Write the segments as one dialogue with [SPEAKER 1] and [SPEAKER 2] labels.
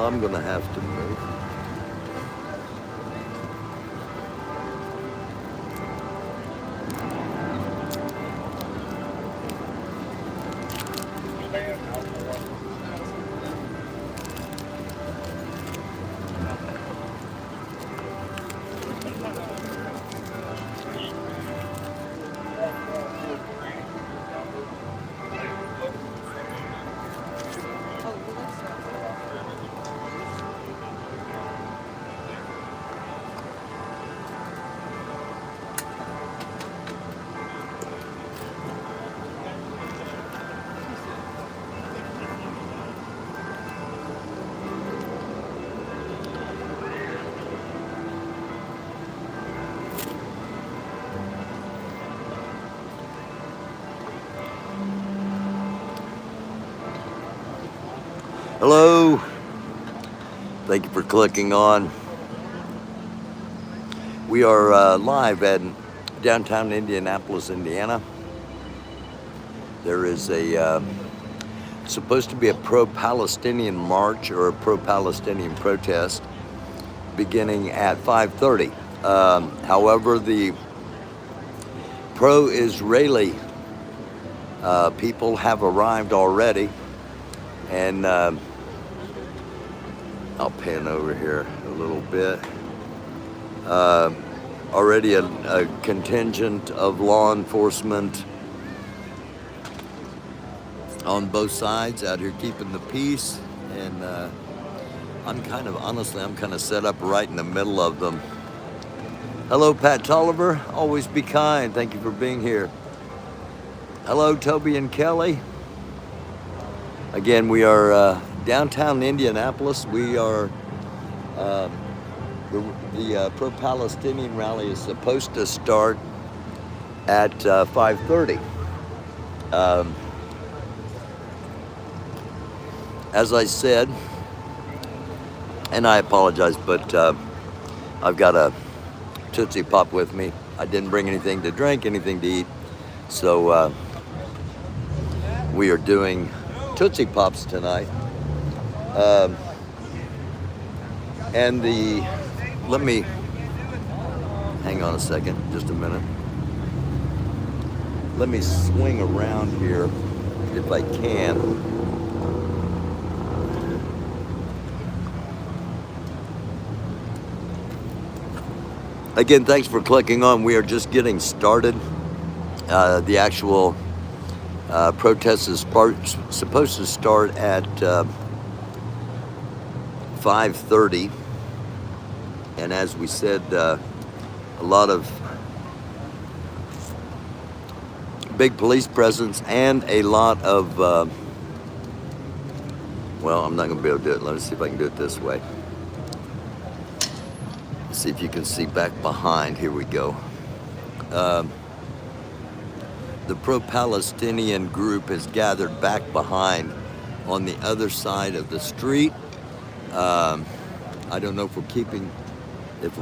[SPEAKER 1] Well, I'm going to have to move. Hello. Thank you for clicking on. We are live at downtown Indianapolis, Indiana. There is a supposed to be a pro-Palestinian march or a pro-Palestinian protest beginning at 5:30. However, the pro-Israeli people have arrived already, and I'll pan over here a little bit. Already a contingent of law enforcement on both sides out here keeping the peace, and I'm kind of set up right in the middle of them. Hello, Pat Tolliver. Always be kind. Thank you for being here. Hello, Toby and Kelly. Again, we are downtown Indianapolis. We are the pro-Palestinian rally is supposed to start at 5:30. As I said, and I apologize, but I've got a Tootsie Pop with me. I didn't bring anything to drink, anything to eat, so we are doing Tootsie Pops tonight. And let me, hang on a second, just a minute. Let me swing around here if I can. Again, thanks for clicking on. We are just getting started. The actual protest is supposed to start at 5:30, and as we said, a lot of big police presence and a lot of well, I'm not going to be able to do it. Let me see if I can do it this way. See if you can see back behind. Here we go. The pro-Palestinian group has gathered back behind on the other side of the street. I don't know if we're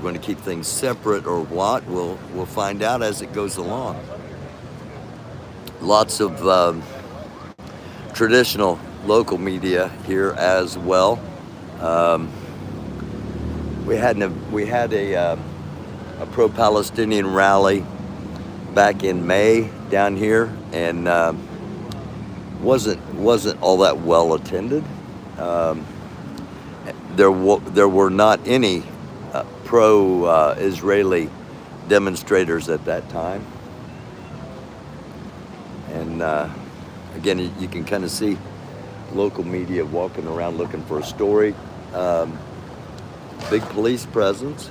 [SPEAKER 1] going to keep things separate or what. We'll find out as it goes along. Lots of traditional local media here as well. We had a pro-Palestinian rally back in May down here, and wasn't all that well attended. There were not any pro-Israeli demonstrators at that time, and again, you can kind of see local media walking around looking for a story. Big police presence,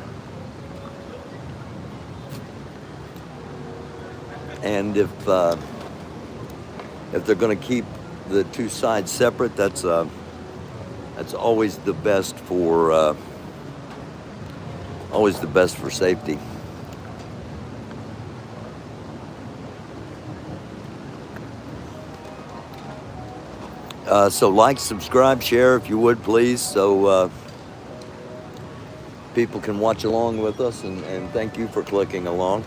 [SPEAKER 1] and if they're going to keep the two sides separate, that's always the best for safety. So like, subscribe, share if you would, please, so people can watch along with us, and thank you for clicking on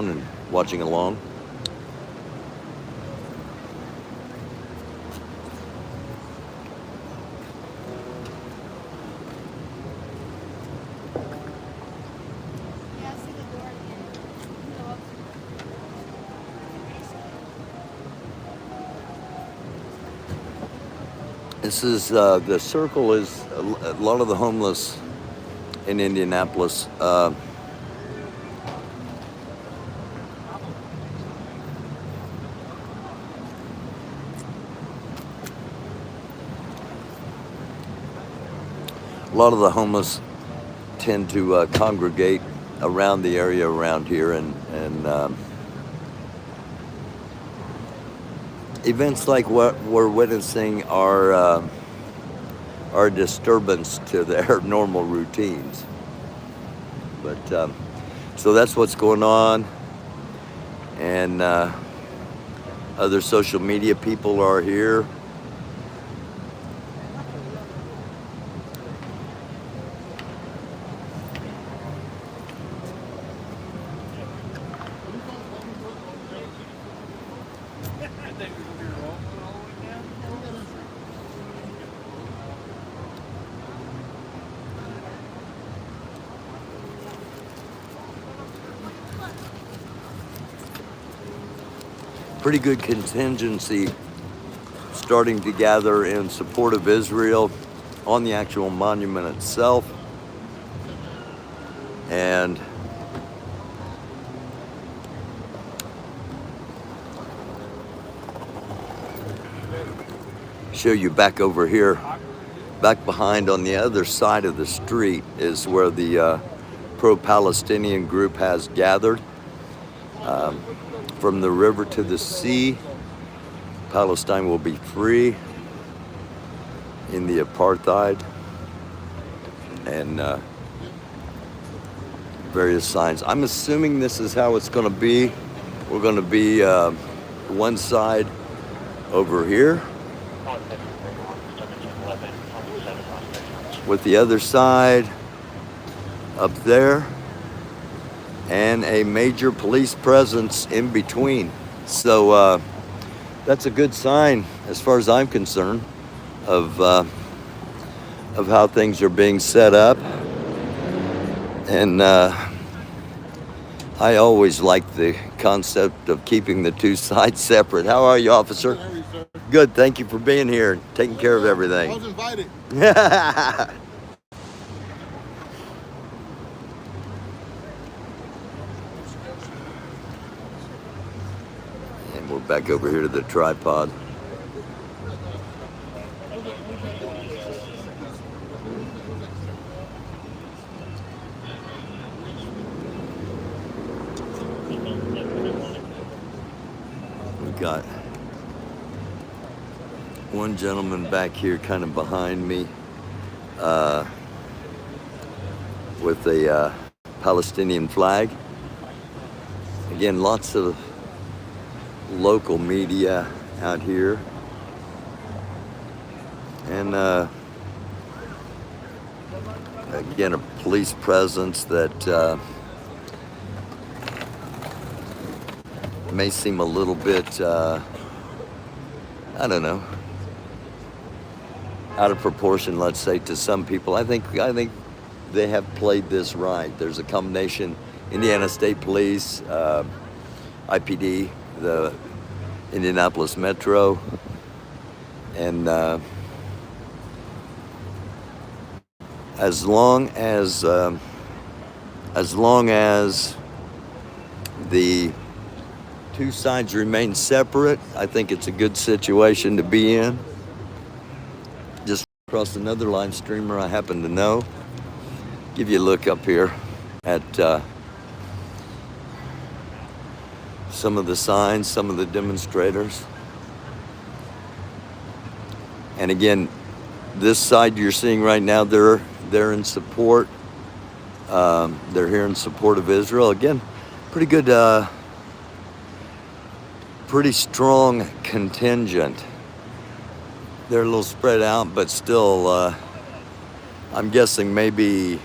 [SPEAKER 1] and watching along. This is the circle is a lot of the homeless in Indianapolis. A lot of the homeless tend to congregate around the area around here, and events like what we're witnessing are a disturbance to their normal routines. But so that's what's going on, and other social media people are here. Pretty good contingency starting to gather in support of Israel on the actual monument itself. And show you back over here, back behind on the other side of the street is where the pro-Palestinian group has gathered. From the river to the sea, Palestine will be free in the apartheid, and various signs. I'm assuming this is how it's going to be. We're going to be one side over here with the other side up there, and a major police presence in between. So that's a good sign, as far as I'm concerned, of how things are being set up. And I always like the concept of keeping the two sides separate. How are you, officer?
[SPEAKER 2] How are you, sir?
[SPEAKER 1] Good. Thank you for being here, taking care of everything.
[SPEAKER 2] I was invited.
[SPEAKER 1] And we're back over here to the tripod. We got one gentleman back here kind of behind me with a Palestinian flag. Again, lots of local media out here, and again, a police presence that may seem a little bit I don't know, out of proportion, let's say, to some people. I think they have played this right. There's a combination: Indiana State Police, IPD, the Indianapolis Metro, and as long as the two sides remain separate, I think it's a good situation to be in. Just across another live streamer I happen to know. Give you a look up here at some of the signs, some of the demonstrators. And again, this side you're seeing right now, they're in support. They're here in support of Israel. Again, pretty good, pretty strong contingent. They're a little spread out, but still, I'm guessing maybe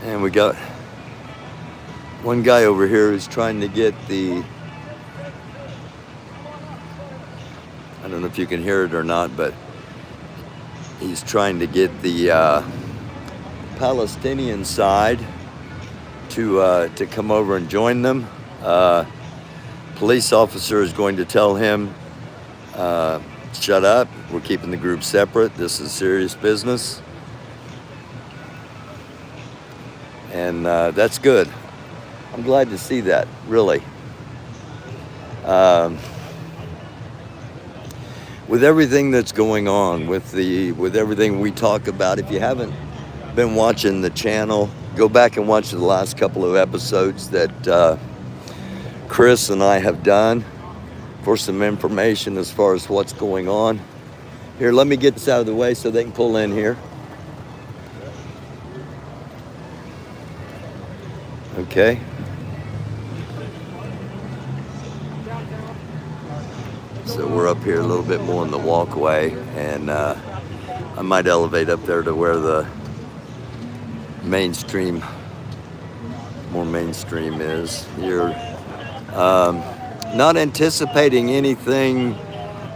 [SPEAKER 1] and we got one guy over here who's trying to get the, I don't know if you can hear it or not, but he's trying to get the Palestinian side to come over and join them. police officer is going to tell him, shut up, we're keeping the group separate, this is serious business. And that's good. I'm glad to see that, really. With everything that's going on, with everything we talk about, if you haven't been watching the channel, go back and watch the last couple of episodes that Chris and I have done for some information as far as what's going on. Here, let me get this out of the way so they can pull in here. Okay. So we're up here a little bit more in the walkway, and I might elevate up there to where the more mainstream is here. Not anticipating anything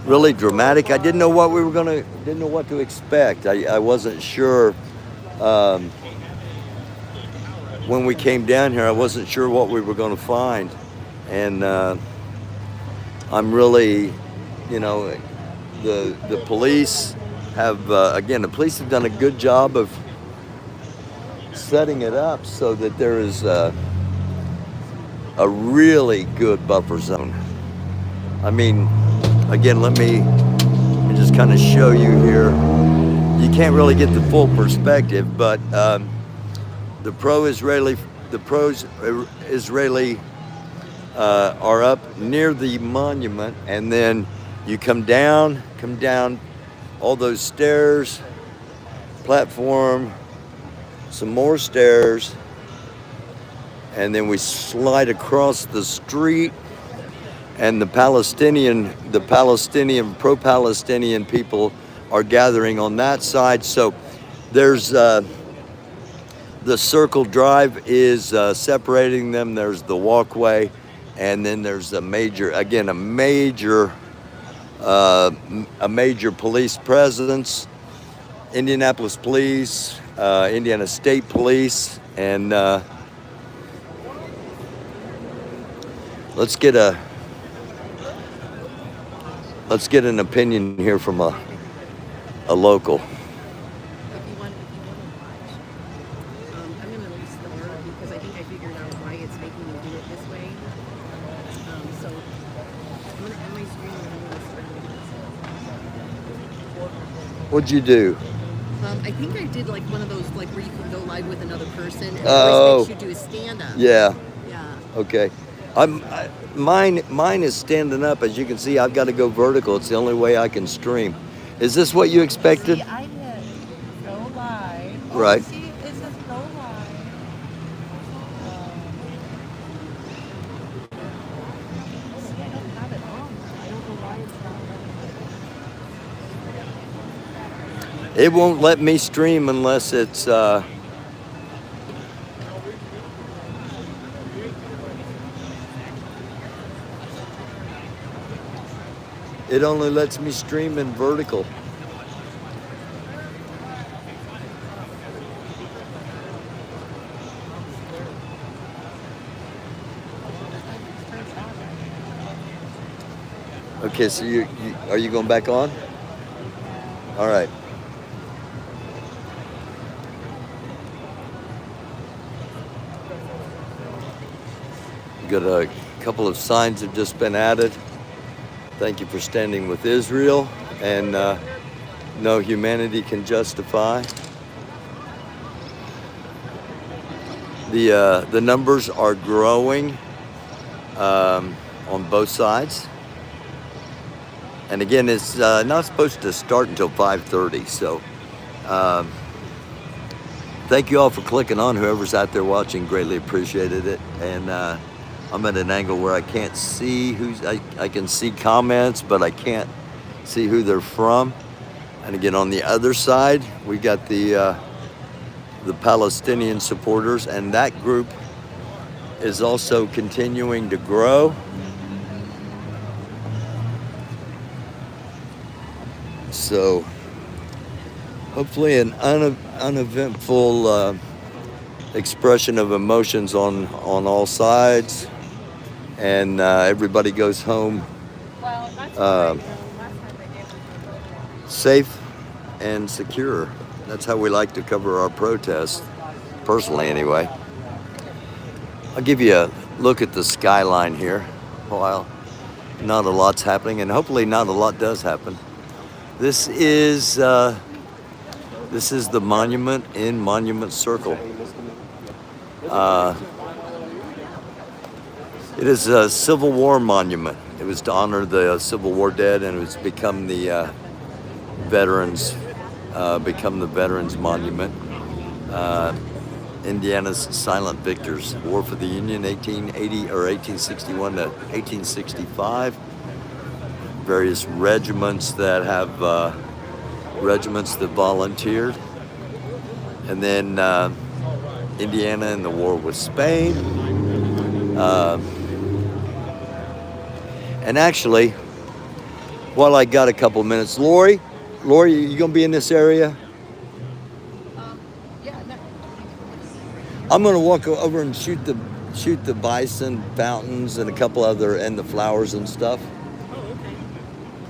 [SPEAKER 1] really dramatic. I didn't know what to expect. I wasn't sure when we came down here. I wasn't sure what we were going to find, and I'm really, the police have again, the police have done a good job of setting it up so that there is a really good buffer zone. I mean, again, let me just kind of show you here. You can't really get the full perspective, but the pro-Israeli are up near the monument, and then you come down all those stairs, platform, some more stairs, and then we slide across the street, and the Palestinian pro-Palestinian people are gathering on that side. So there's the circle drive is separating them. There's the walkway, and then there's a major police presence. Indianapolis Police, Indiana State Police, and let's get an opinion here from a local.
[SPEAKER 2] If you want to watch, I'm going to restore because I think I figured out why it's making me do it this way. So I'm going to end my screen and I'm going to start.
[SPEAKER 1] What'd you do?
[SPEAKER 2] I think I did like one of those like where you can go live with another person, and
[SPEAKER 1] Oh.
[SPEAKER 2] what makes you do is stand up.
[SPEAKER 1] Yeah.
[SPEAKER 2] Yeah.
[SPEAKER 1] Okay. Mine is standing up. As you can see, I've got to go vertical. It's the only way I can stream. Is this what you expected?
[SPEAKER 3] See, I hit go live.
[SPEAKER 1] Right.
[SPEAKER 3] See, it says go live. See, I don't have it on. I don't know why it's not.
[SPEAKER 1] It won't let me stream unless it's it only lets me stream in vertical. Okay, so you are you going back on? All right. Got a couple of signs have just been added. Thank you for standing with Israel, and no humanity can justify. The numbers are growing on both sides. And again, it's not supposed to start until 5:30. So thank you all for clicking on. Whoever's out there watching, greatly appreciated it. And I'm at an angle where I can't see I can see comments, but I can't see who they're from. And again, on the other side, we got the Palestinian supporters, and that group is also continuing to grow. So hopefully an uneventful expression of emotions on all sides. and everybody goes home safe and secure. That's how we like to cover our protests, personally anyway. I'll give you a look at the skyline here while not a lot's happening, and hopefully not a lot does happen. This is the monument in Monument Circle. It is a Civil War monument. It was to honor the Civil War dead, and it's become the veterans monument. Indiana's silent victors, War for the Union, 1880 or 1861 to 1865. Various regiments that volunteered, and then Indiana in the war with Spain. And actually, while I got a couple minutes, Lori, you gonna be in this area? I'm gonna walk over and shoot the bison fountains and a couple other, and the flowers and stuff.
[SPEAKER 2] Oh, okay.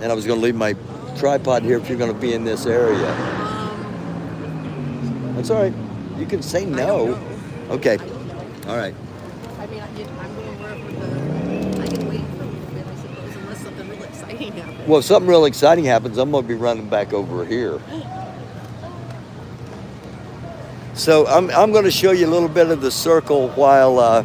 [SPEAKER 1] And I was gonna leave my tripod here if you're gonna be in this area. That's all right. You can say no.
[SPEAKER 2] I don't know.
[SPEAKER 1] Okay.
[SPEAKER 2] I don't know.
[SPEAKER 1] All right.
[SPEAKER 2] I mean, I'm going wherever I can wait for a little bit, I suppose, unless something really exciting happens.
[SPEAKER 1] Well, if something real exciting happens, I'm gonna be running back over here. So I'm going to show you a little bit of the circle while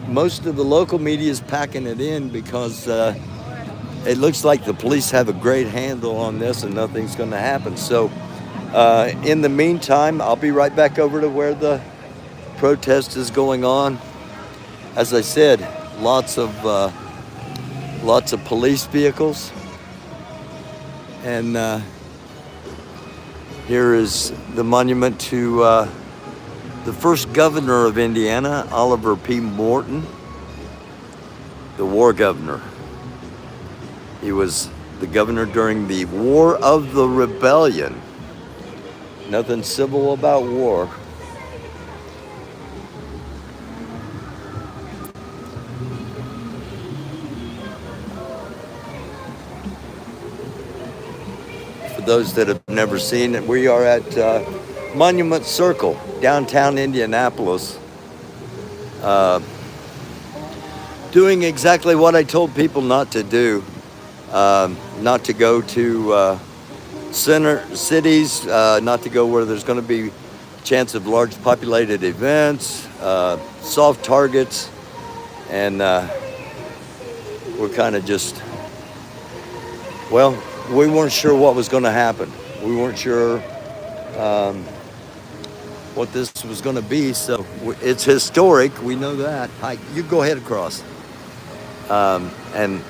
[SPEAKER 1] most of the local media is packing it in, because it looks like the police have a great handle on this and nothing's going to happen. So in the meantime, I'll be right back over to where the protest is going on. As I said, lots of police vehicles, and here is the monument to the first governor of Indiana, Oliver P. Morton, the war governor. He was the governor during the War of the Rebellion. Nothing civil about war. Those that have never seen it, we are at Monument Circle, downtown Indianapolis, doing exactly what I told people not to do, not to go to center cities, not to go where there's going to be chance of large populated events, soft targets, and we're kind of just, well, we weren't sure what was going to happen. We weren't sure what this was going to be. So it's historic. We know that. Hi, you go ahead across. And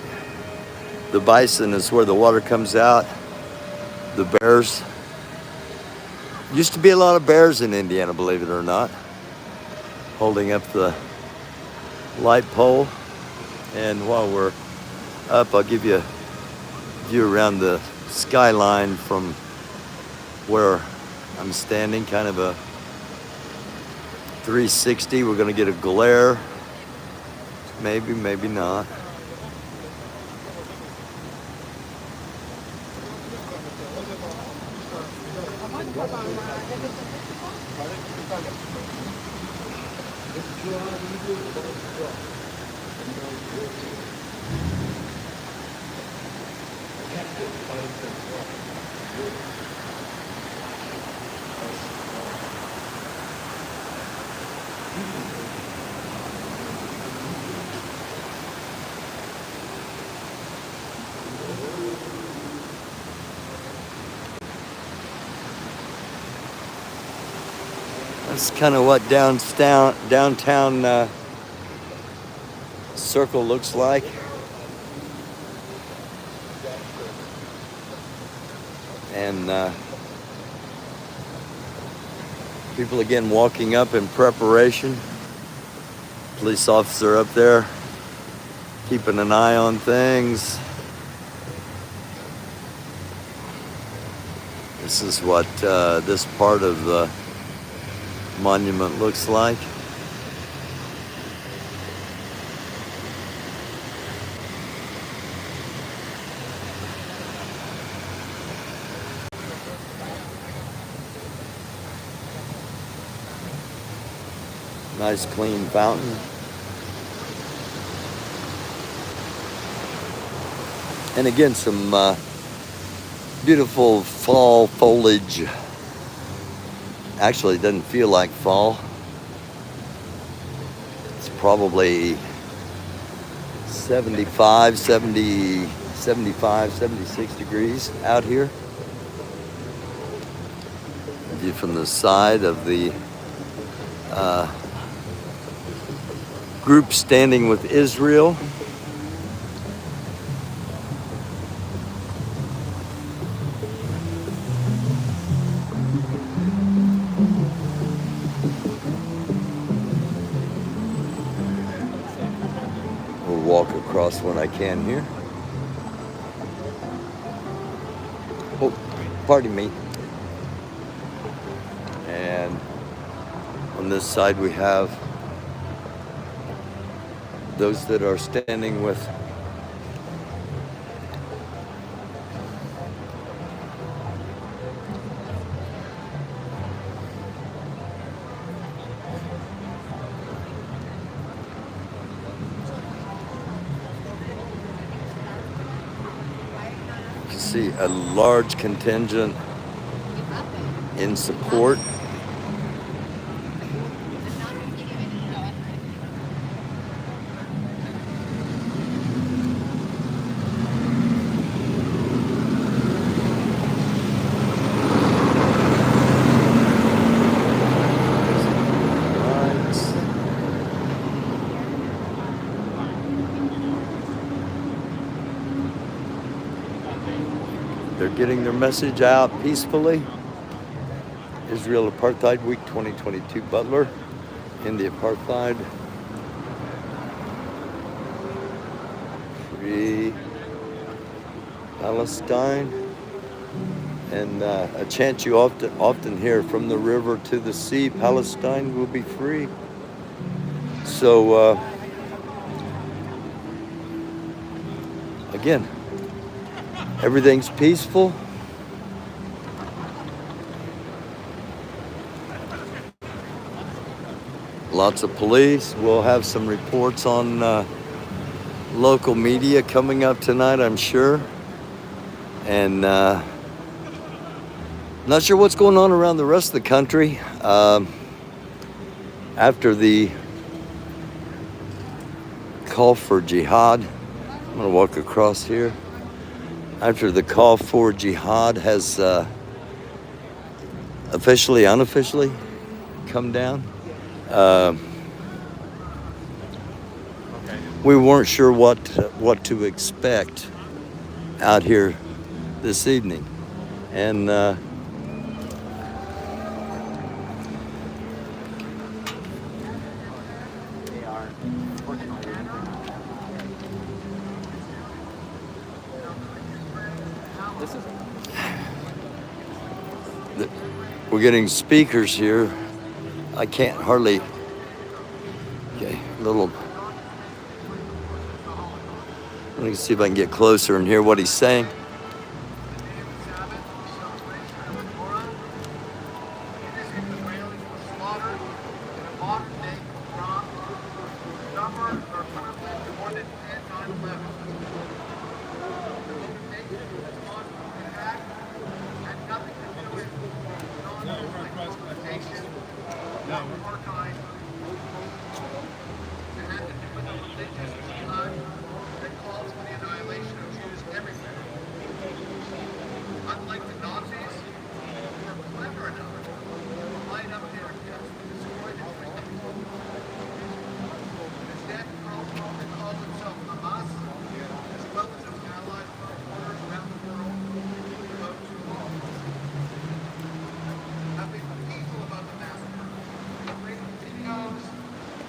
[SPEAKER 1] the bison is where the water comes out. The bears. Used to be a lot of bears in Indiana, believe it or not. Holding up the light pole. And while we're up, I'll give you view around the skyline from where I'm standing, kind of a 360. We're going to get a glare, maybe not. That's kind of what downtown Circle looks like. And people again walking up in preparation. Police officer up there keeping an eye on things. This is what this part of the monument looks like. Nice clean fountain. And again, some beautiful fall foliage. Actually, it doesn't feel like fall. It's probably 75, 76 degrees out here. View from the side of the group standing with Israel. We'll walk across when I can here. Oh, pardon me. And on this side we have those that are standing with you see a large contingent in support. They're getting their message out peacefully. Israel Apartheid Week 2022 Butler in the apartheid. Free Palestine. And a chant you often hear, from the river to the sea, Palestine will be free. So again, everything's peaceful. Lots of police. We'll have some reports on local media coming up tonight, I'm sure. And not sure what's going on around the rest of the country. After the call for jihad, I'm going to walk across here. After the call for jihad has officially, unofficially come down, we weren't sure what to expect out here this evening. And we're getting speakers here. I can't hardly. Okay, little. Let me see if I can get closer and hear what he's saying.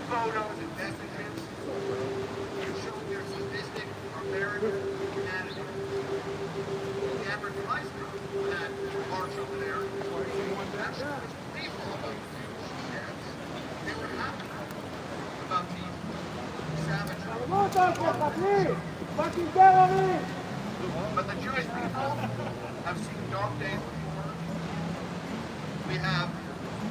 [SPEAKER 4] Photos and messages showing their sadistic, barbaric humanity. The advertisement for that march over there actually was playful about the dance. They were happy about the savage. But the Jewish people have seen dark days before. We have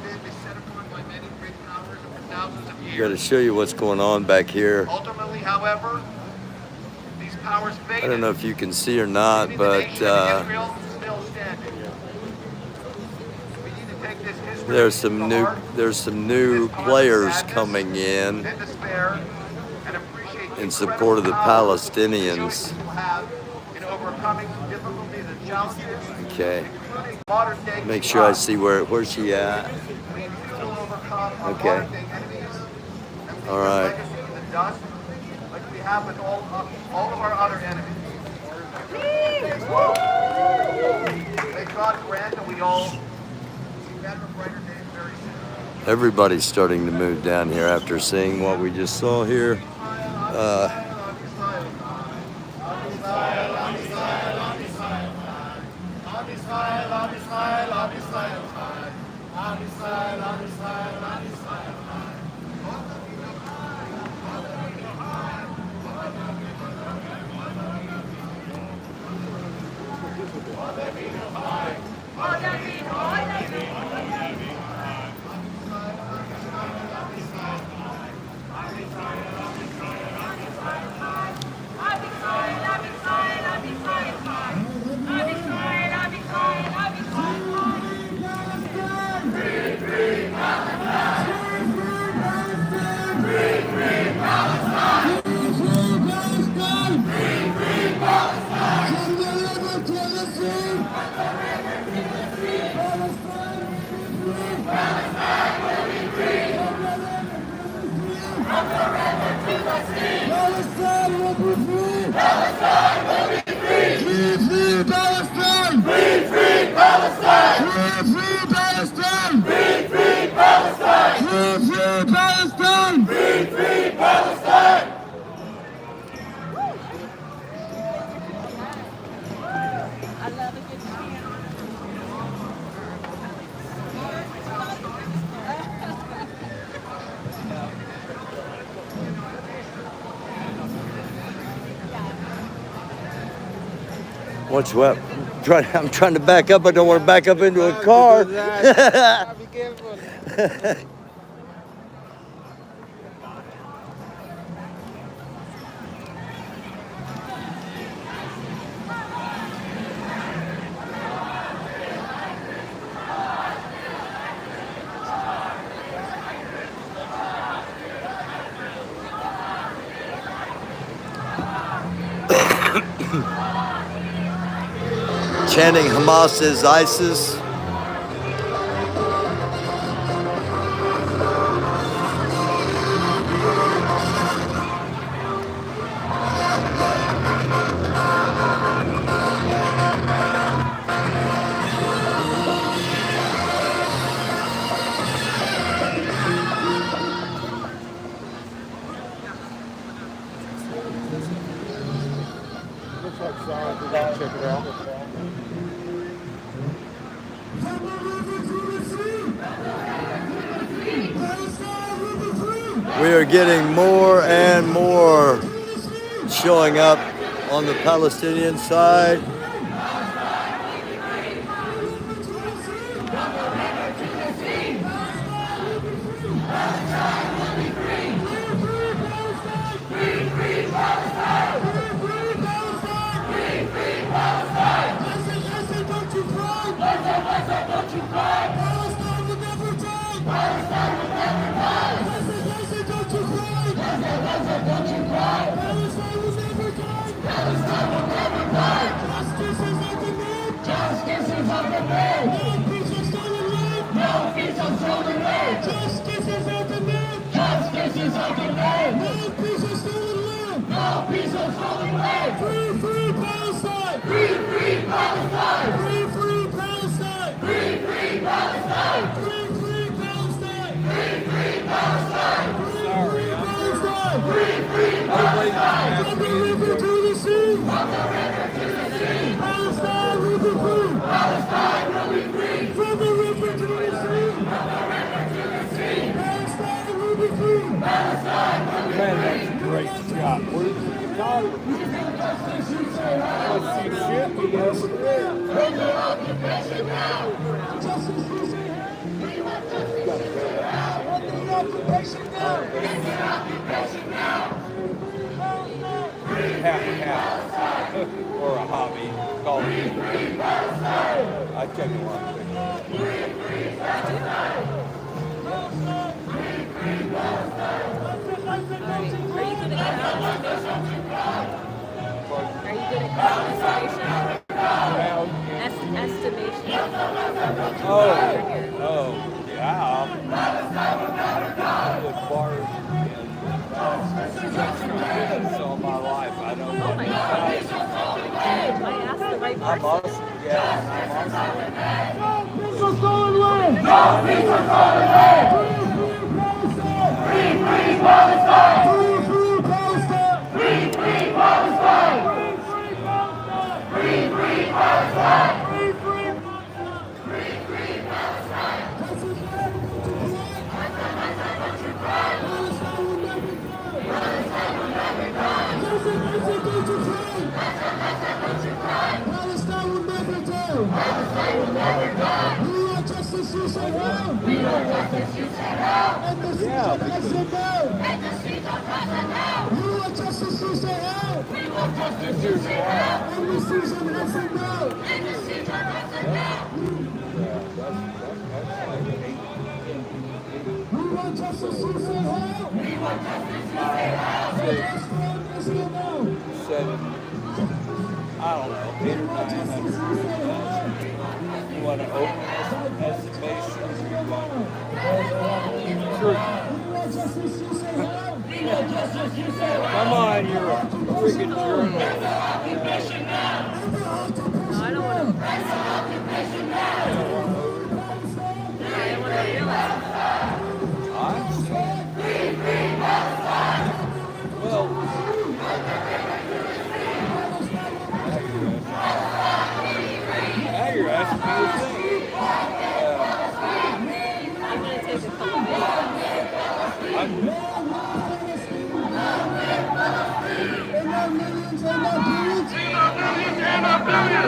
[SPEAKER 4] been beset upon by many great powers of thousands of
[SPEAKER 1] Got to
[SPEAKER 4] years.
[SPEAKER 1] show you what's going on back here.
[SPEAKER 4] Ultimately, however, these powers faded.
[SPEAKER 1] I don't know if you can see or not,
[SPEAKER 4] leaving the
[SPEAKER 1] but
[SPEAKER 4] nation of Israel still standing. We need to take this history
[SPEAKER 1] there's
[SPEAKER 4] to
[SPEAKER 1] some
[SPEAKER 4] heart,
[SPEAKER 1] new
[SPEAKER 4] this time of
[SPEAKER 1] players
[SPEAKER 4] sadness
[SPEAKER 1] coming in
[SPEAKER 4] and despair, and appreciate the
[SPEAKER 1] in support of the
[SPEAKER 4] incredible power
[SPEAKER 1] Palestinians.
[SPEAKER 4] humans will have in overcoming difficulties and challenges,
[SPEAKER 1] Okay,
[SPEAKER 4] including modern-day
[SPEAKER 1] make sure I
[SPEAKER 4] jihad.
[SPEAKER 1] see where's she at.
[SPEAKER 4] We too will overcome our
[SPEAKER 1] Okay.
[SPEAKER 4] modern-day enemies and leave
[SPEAKER 1] All
[SPEAKER 4] their
[SPEAKER 1] right.
[SPEAKER 4] legacy in the dust, like we have with all of our other enemies. May God grant that we all see better and brighter days very soon.
[SPEAKER 1] Everybody's starting to move down here after seeing what we just saw here.
[SPEAKER 3] I love a good cheer.
[SPEAKER 1] What's what? I'm trying to back up. I don't want to back up into a car.
[SPEAKER 5] Be careful.
[SPEAKER 1] Chanting Hamas is ISIS.
[SPEAKER 5] Looks like signs. We gotta check it out.
[SPEAKER 1] We are getting more and more showing up on the Palestinian side.
[SPEAKER 5] Man, that's a great shot. Where's the photographer? Let's see shit. Yes, Half or a hobby. Call it. I take a lot of pictures.
[SPEAKER 2] Are you good at crowd estimation? Are you good at crowd estimation? Estimation.
[SPEAKER 5] Oh, yeah. With bars and all my life. I don't know.
[SPEAKER 2] Oh my gosh. I asked the right
[SPEAKER 5] I'm
[SPEAKER 2] person.
[SPEAKER 5] awesome. Yeah, I'm
[SPEAKER 6] Palestine will never die. We want justice, you say no. We want justice, you say no. And the streets of Gaza now. And the streets of Gaza now. We want justice, you say no. We want justice, you say no. And the streets of Gaza now. And the streets of Gaza now. We want justice, you say no. We want justice, you say no.
[SPEAKER 5] said, I don't know, 800 or 900 You want to open estimation or you want Come on, you're a freaking journalist.
[SPEAKER 2] No, I don't want to. I don't want to realize.
[SPEAKER 5] Well, now you're asking me to think.
[SPEAKER 2] I'm going to take a couple minutes.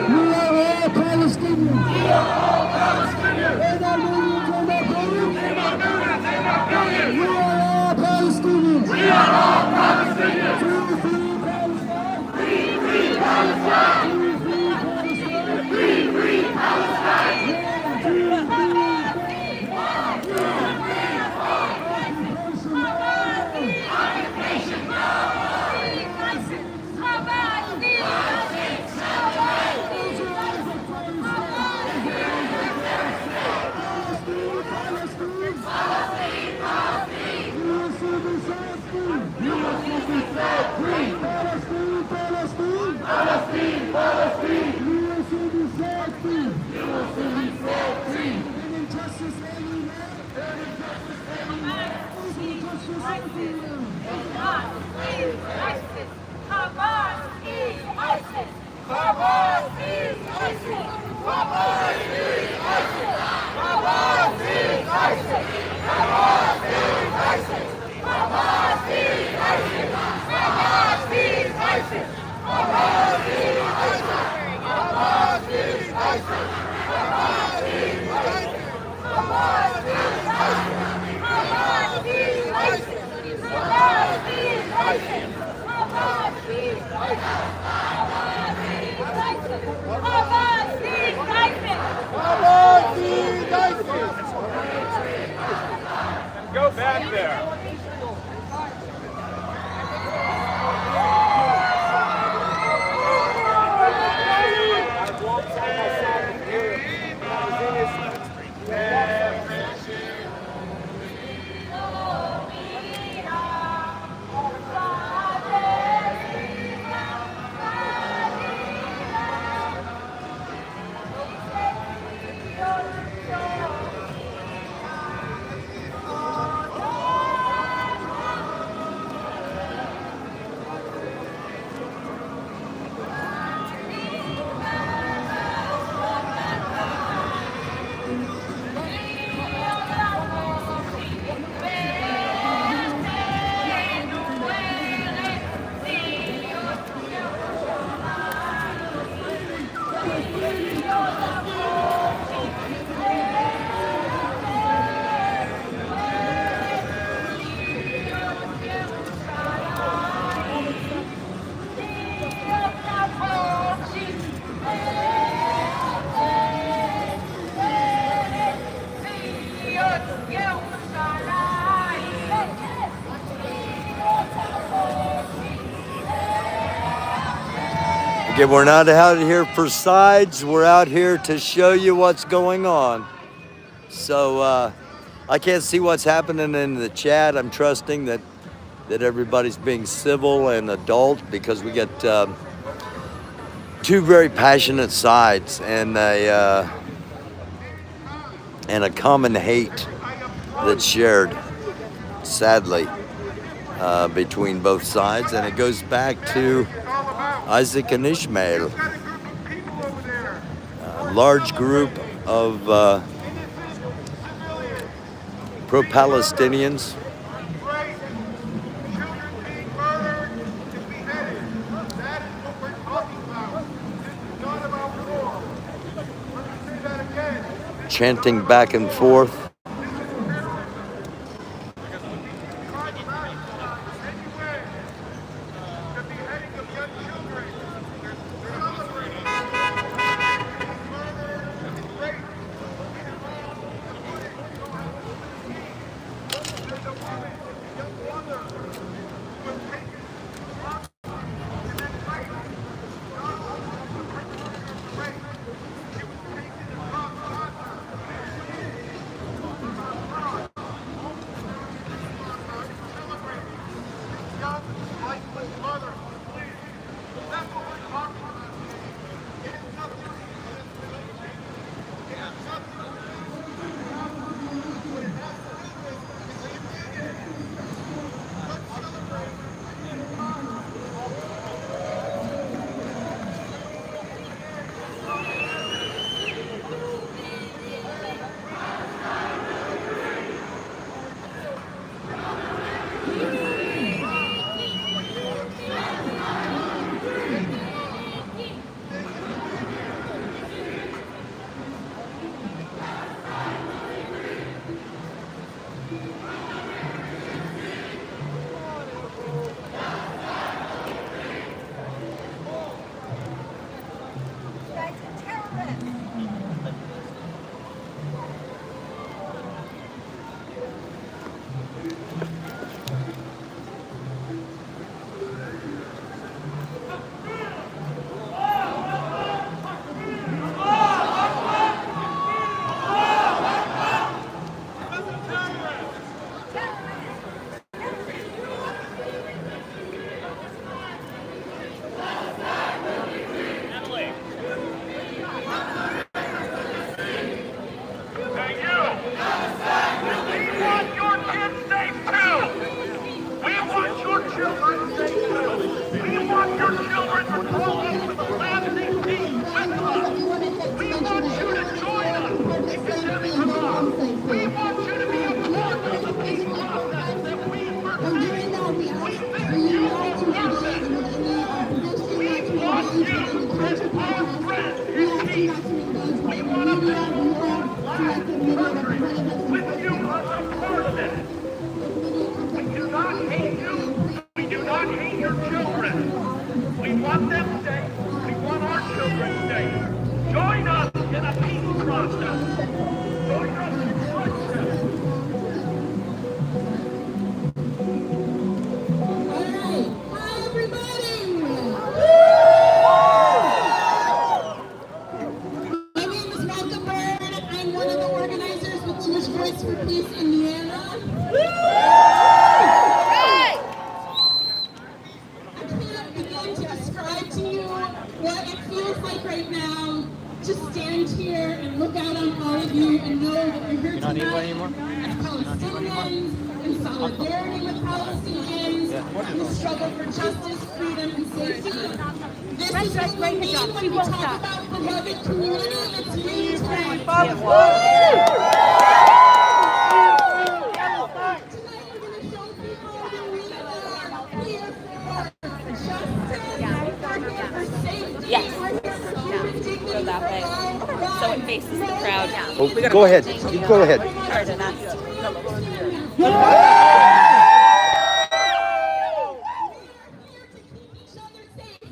[SPEAKER 6] We are all Palestinians. We are all Palestinians. And our millions and our billions. And our millions and our billions. We are all Palestinians. We are all Palestinians. Free Palestine. Free Palestine. Free Palestine. Occupation now.
[SPEAKER 5] Go back there.
[SPEAKER 1] Okay, we're not out here for sides. We're out here to show you what's going on. So I can't see what's happening in the chat. I'm trusting that everybody's being civil and adult, because we get two very passionate sides and a common hate that's shared, sadly, between both sides, and it goes back to Isaac and Ishmael, a large group of pro-Palestinians chanting back and forth.
[SPEAKER 6] Solidarity with Palestinians, the struggle for justice, freedom, and safety. This is what we mean when we talk about beloved community. It's really time. Tonight we're going to show people that we are here for justice, we're here for safety,
[SPEAKER 3] Yes.
[SPEAKER 6] we're here for human dignity,
[SPEAKER 3] Go that way. So it faces the crowd.
[SPEAKER 1] Oh, go ahead. You go ahead.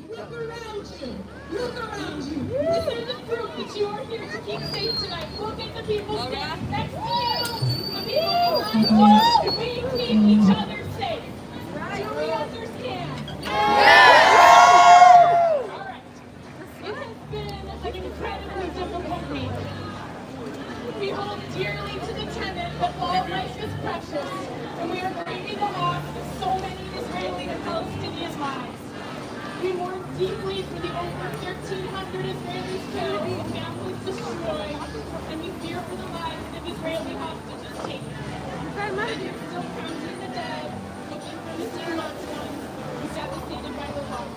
[SPEAKER 6] Look around you. nation. Look around you. Listen to the proof that you are here to keep safe tonight. Look at the people standing next to you. The people behind you. We keep each other safe. Do we understand? All right. It has been an incredibly difficult week. We hold dearly to the tenet that all life is precious, and we are grieving the loss of so many Israeli and Palestinian lives. We mourn deeply for the over 1,300 Israelis killed and families destroyed, and we fear for the lives of Israeli hostages taken. Many are still counting the dead, looking for missing loved ones, and devastated by the loss.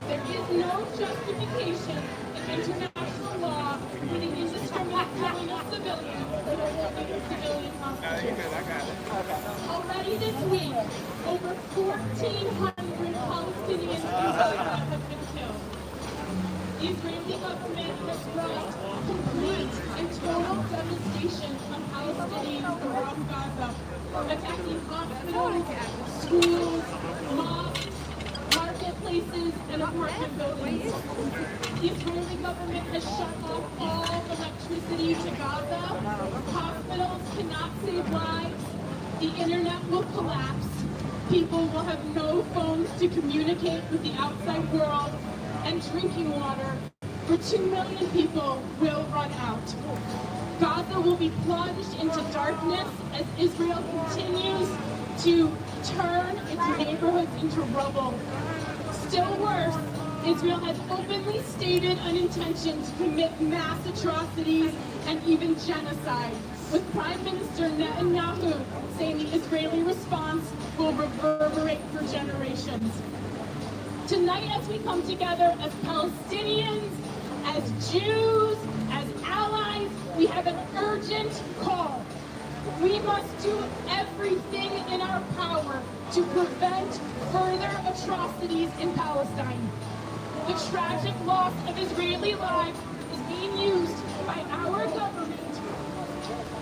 [SPEAKER 6] There is no justification in international law for the indiscriminate killing of civilians or the holding of civilian hostages. Already this week, over 1,400 Palestinian civilians have been killed. The Israeli government has brought complete and total devastation on Palestinians around Gaza, attacking hospitals, schools, mosques, marketplaces, and apartment buildings. The Israeli government has shut off all electricity to Gaza. Hospitals cannot save lives. The internet will collapse. People will have no phones to communicate with the outside world, and drinking water for 2 million people will run out. Gaza will be plunged into darkness as Israel continues to turn its neighborhoods into rubble. Still worse, Israel has openly stated an intention to commit mass atrocities and even genocide, with Prime Minister Netanyahu saying the Israeli response will reverberate for generations. Tonight, as we come together as Palestinians, as Jews, as allies, we have an urgent call. We must do everything in our power to prevent further atrocities in Palestine. The tragic loss of Israeli lives is being used by our government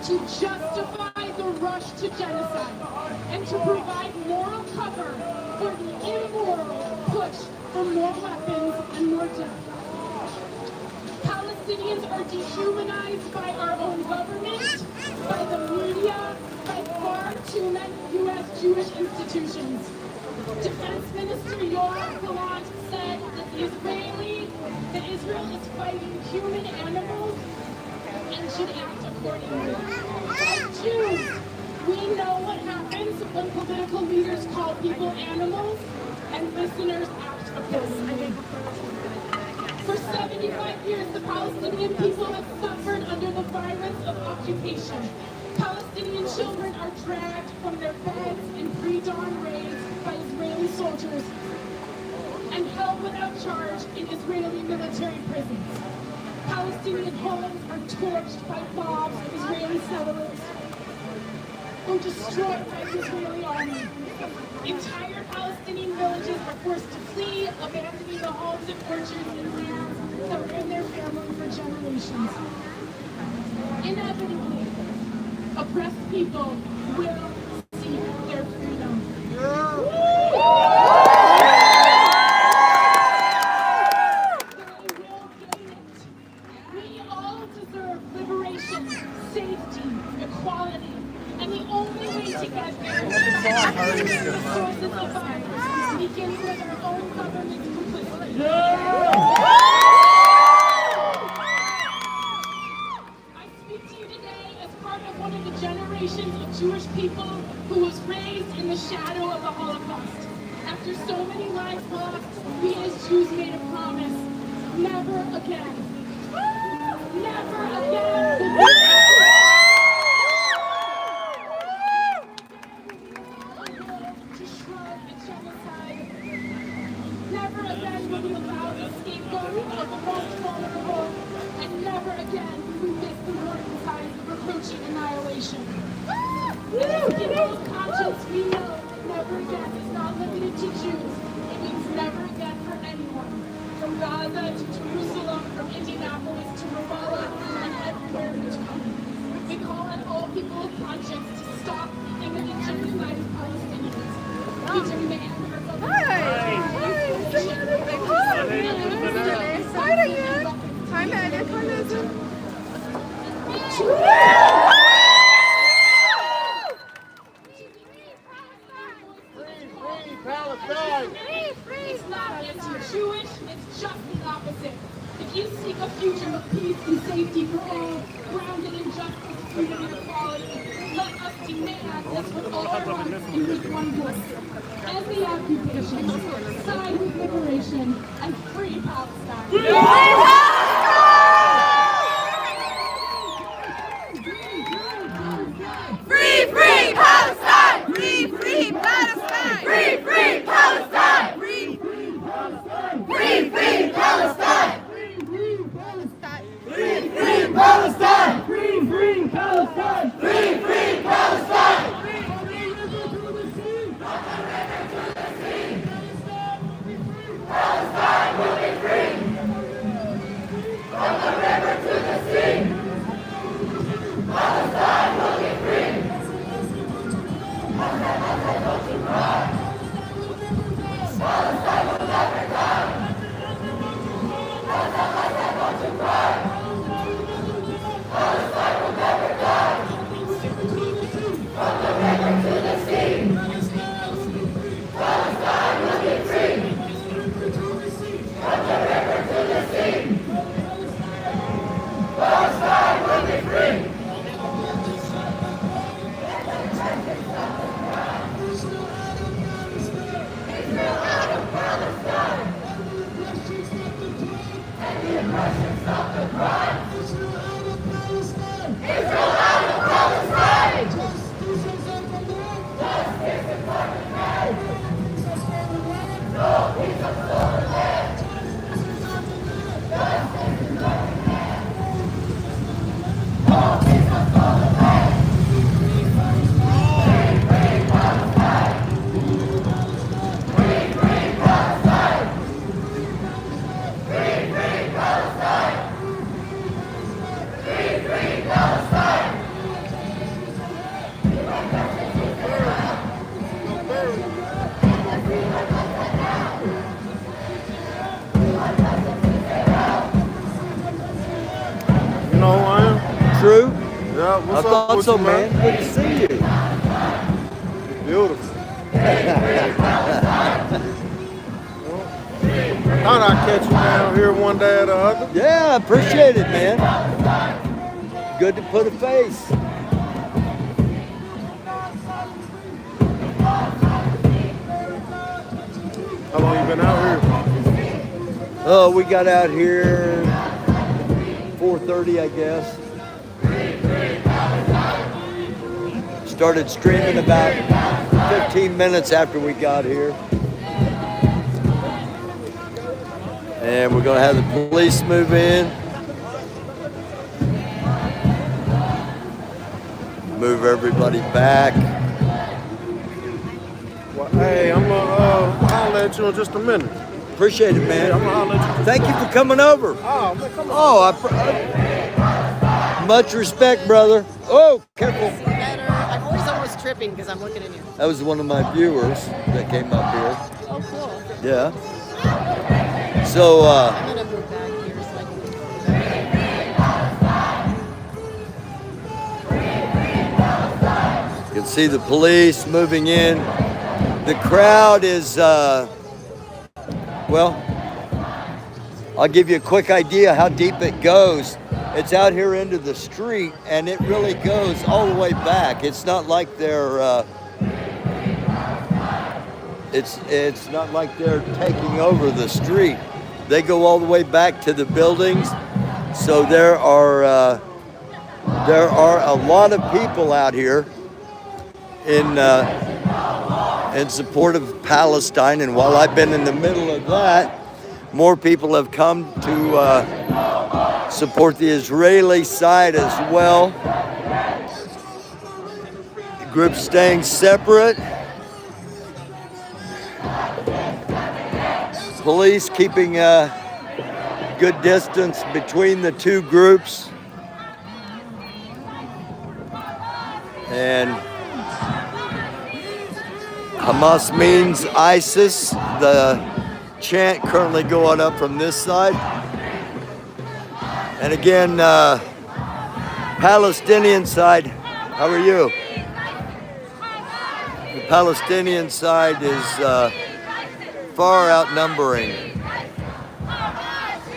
[SPEAKER 6] to justify the rush to genocide and to provide moral cover for the immoral push for more weapons and more death. Palestinians are dehumanized by our own government, by the media, by far too many U.S. Jewish institutions. Defense Minister Yoav Gallant said that Israel is fighting human animals and should act accordingly. As Jews, we know what happens when political leaders call people animals and listeners act accordingly. For 75 years, the Palestinian people have suffered under the violence of occupation. Palestinian children are dragged from their beds in pre-dawn raids by Israeli soldiers and held without charge in Israeli military prisons. Palestinian homes are torched by bombs of Israeli settlers or destroyed by the Israeli army. Entire Palestinian villages are forced to flee, abandoning the homes and orchards and lands that were in their family for generations. Inevitably, oppressed people will seek their freedom. We all deserve liberation, safety, equality, and the only way to get there is to the sources of violence, beginning with our own government's complicity. I speak to you today as part of one of the generations of Jewish people who was raised in the shadow of the Holocaust. After so many lives lost, we as Jews made a promise: never again. Never again will we to shrug at genocide. Never again will we allow the scapegoating of the most vulnerable, and never again will we miss the warning signs of approaching annihilation. As people of conscience, we know that never again is not limited to Jews. It means never again for anyone. From Gaza to Jerusalem, from Indianapolis to Ramallah, and everywhere between. We call on all people of conscience to stop the imminent genocide of Palestinians. We demand our government
[SPEAKER 7] it's just the opposite. If you seek a future of peace and safety for all, grounded in justice, freedom, and equality, let us demand this with all our hearts and with one voice. End the occupation, side with liberation, and free Palestine.
[SPEAKER 8] Free, free Palestine! Free, free Palestine! Free, free Palestine! Free, free Palestine! Free, free Palestine! Free, free Palestine! Free, free Palestine! Free, free Palestine! Palestine will be free! From the river to the sea! Palestine will be free! Palestine will never die! Palestine will never die! From the river to the sea! Palestine will be free! From the river to the sea! Palestine will be free! Stop the crime! Israel out of Palestine! Israel out of Palestine! Justice is on the land! Justice is on the land! No peace of stolen land! Justice is on the land! Justice is on the land! No peace of stolen land! Free, free Palestine! Free, free Palestine! Free, free Palestine! Free, free Palestine!
[SPEAKER 9] You know who I am?
[SPEAKER 1] True?
[SPEAKER 9] Yeah,
[SPEAKER 1] I
[SPEAKER 9] what's up
[SPEAKER 1] thought
[SPEAKER 9] with
[SPEAKER 1] so,
[SPEAKER 9] you,
[SPEAKER 1] man. Good to see you.
[SPEAKER 9] Beautiful. Thought I'd catch you down here one day or the other.
[SPEAKER 1] Yeah, I appreciate it, man. Good to put a face.
[SPEAKER 9] How long you been out here?
[SPEAKER 1] Oh, we got out here 4:30, I guess. Started streaming about 15 minutes after we got here. And we're going to have the police move in. Move everybody back.
[SPEAKER 9] Well, hey, I'm gonna holler at you in just a minute.
[SPEAKER 1] Appreciate it, man.
[SPEAKER 9] Yeah, I'm gonna holler at you.
[SPEAKER 1] Thank you for coming over.
[SPEAKER 9] Oh, man, come on.
[SPEAKER 1] Oh, much respect, brother. Oh, careful.
[SPEAKER 2] Better. I'm always almost tripping because I'm looking at you.
[SPEAKER 1] That was one of my viewers that came up here.
[SPEAKER 2] Oh, cool.
[SPEAKER 1] Yeah. So,
[SPEAKER 2] I'm gonna move back here so I can.
[SPEAKER 1] you can see the police moving in. The crowd is, well, I'll give you a quick idea how deep it goes. It's out here into the street, and it really goes all the way back. It's not like they're, it's not like they're taking over the street. They go all the way back to the buildings. So there are a lot of people out here in support of Palestine, and while I've been in the middle of that, more people have come to support the Israeli side as well. The group's staying separate. Police keeping a good distance between the two groups. And Hamas means ISIS. The chant currently going up from this side. And again, Palestinian side, how are you? The Palestinian side is far outnumbering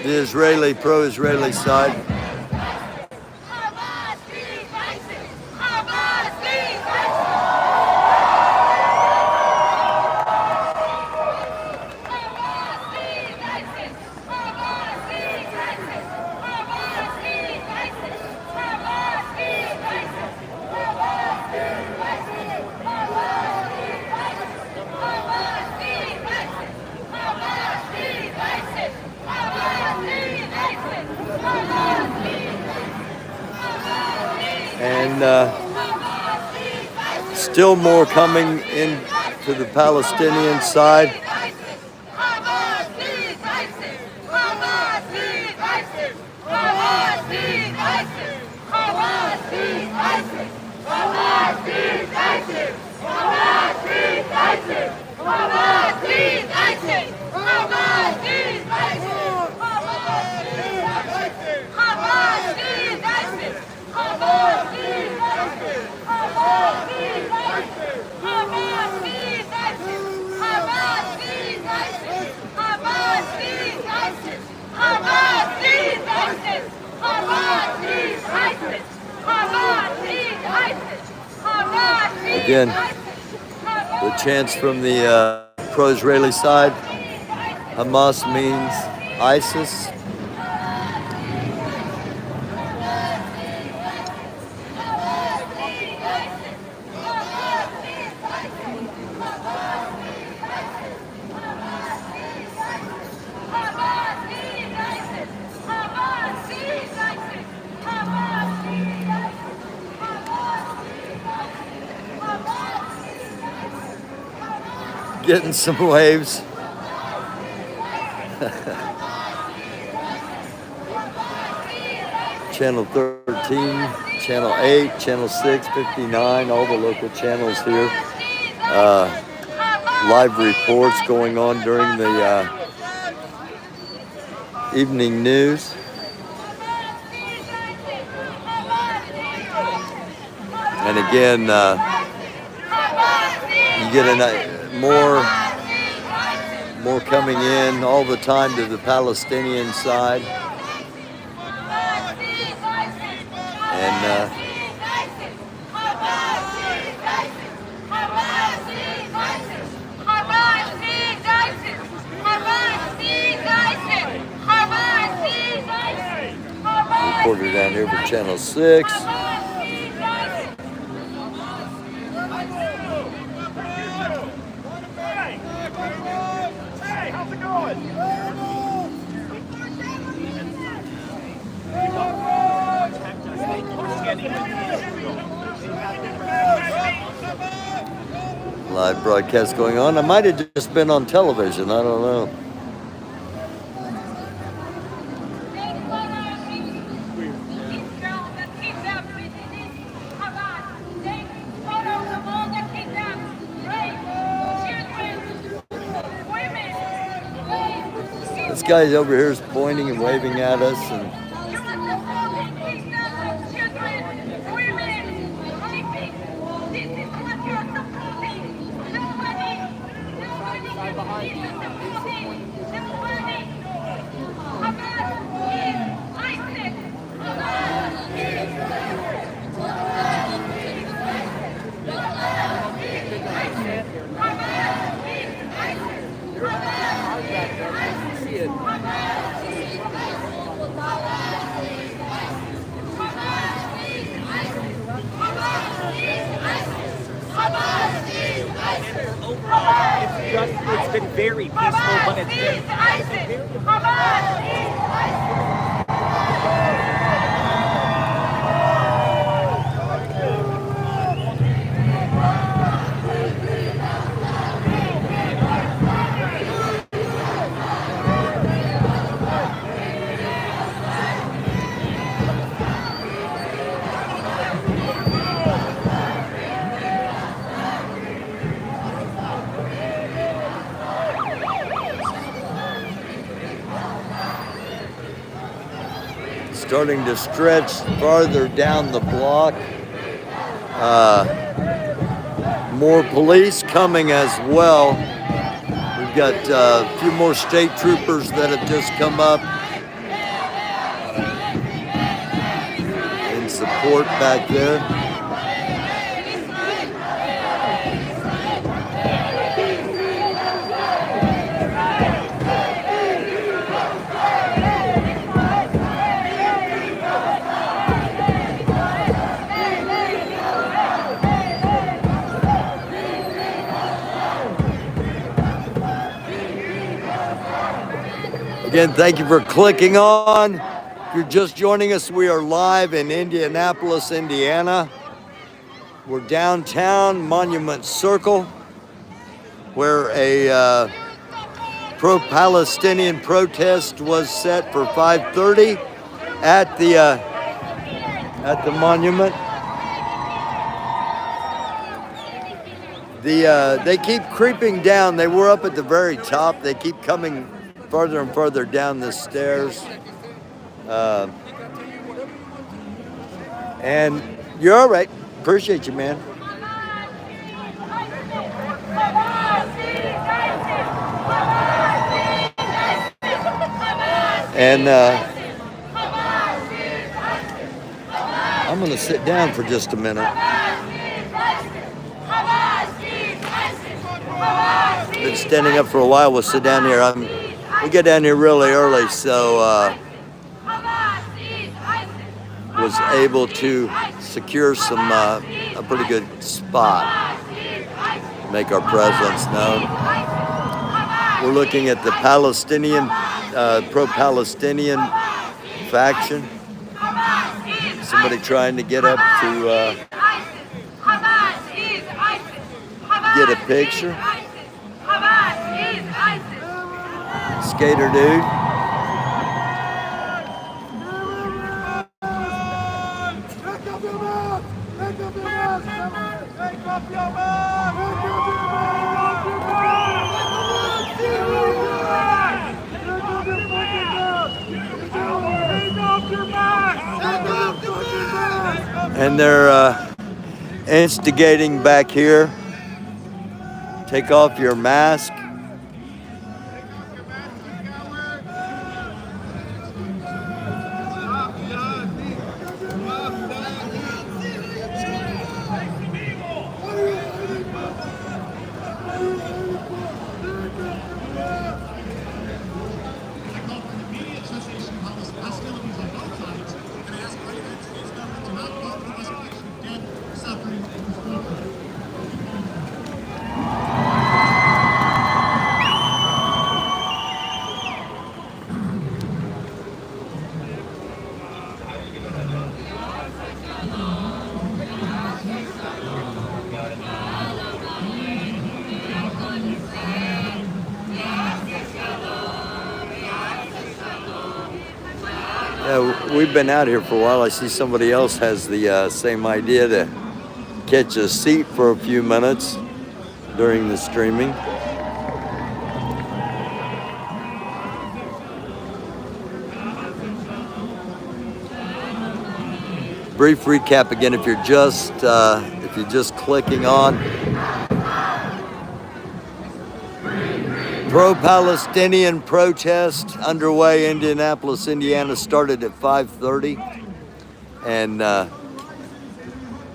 [SPEAKER 1] the Israeli, pro-Israeli side. And still more coming in to the Palestinian side. Again, the chants from the pro-Israeli side. Hamas means ISIS. Getting some waves. Channel 13, Channel 8, Channel 6, 59, all the local channels here. Live reports going on during the evening news. And again, you get more coming in all the time to the Palestinian side. And reporter down here for Channel 6. Live broadcast going on. I might have just been on television. I don't know. This guy over here is pointing and waving at us, and
[SPEAKER 10] it's been very peaceful, but it's been
[SPEAKER 1] starting to stretch farther down the block. More police coming as well. We've got a few more state troopers that have just come up support back there. Again, thank you for clicking on. If you're just joining us, we are live in Indianapolis, Indiana. We're downtown Monument Circle, where a pro-Palestinian protest was set for 5:30 at the monument. They keep creeping down. They were up at the very top. They keep coming further and further down the stairs. And you're all right. Appreciate you, man. And I'm going to sit down for just a minute. Been standing up for a while. We'll sit down here. We get down here really early, so was able to secure some a pretty good spot, make our presence known. We're looking at the Palestinian, pro-Palestinian faction. Somebody trying to get up to get a picture. Skater dude. And they're instigating back here. Take off your mask. We've been out here for a while. I see somebody else has the same idea to catch a seat for a few minutes during the streaming. Brief recap again, if you're just clicking on. Pro-Palestinian protest underway. Indianapolis, Indiana started at 5:30, and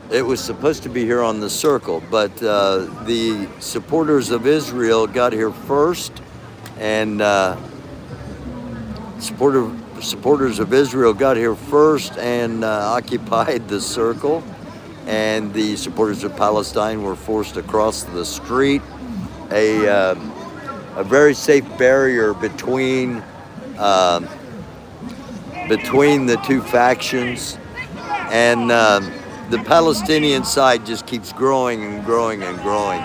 [SPEAKER 1] it was supposed to be here on the circle, but the supporters of Israel got here first, and supporters of Israel got here first and occupied the circle, and the supporters of Palestine were forced across the street. A very safe barrier between the two factions, and the Palestinian side just keeps growing and growing and growing.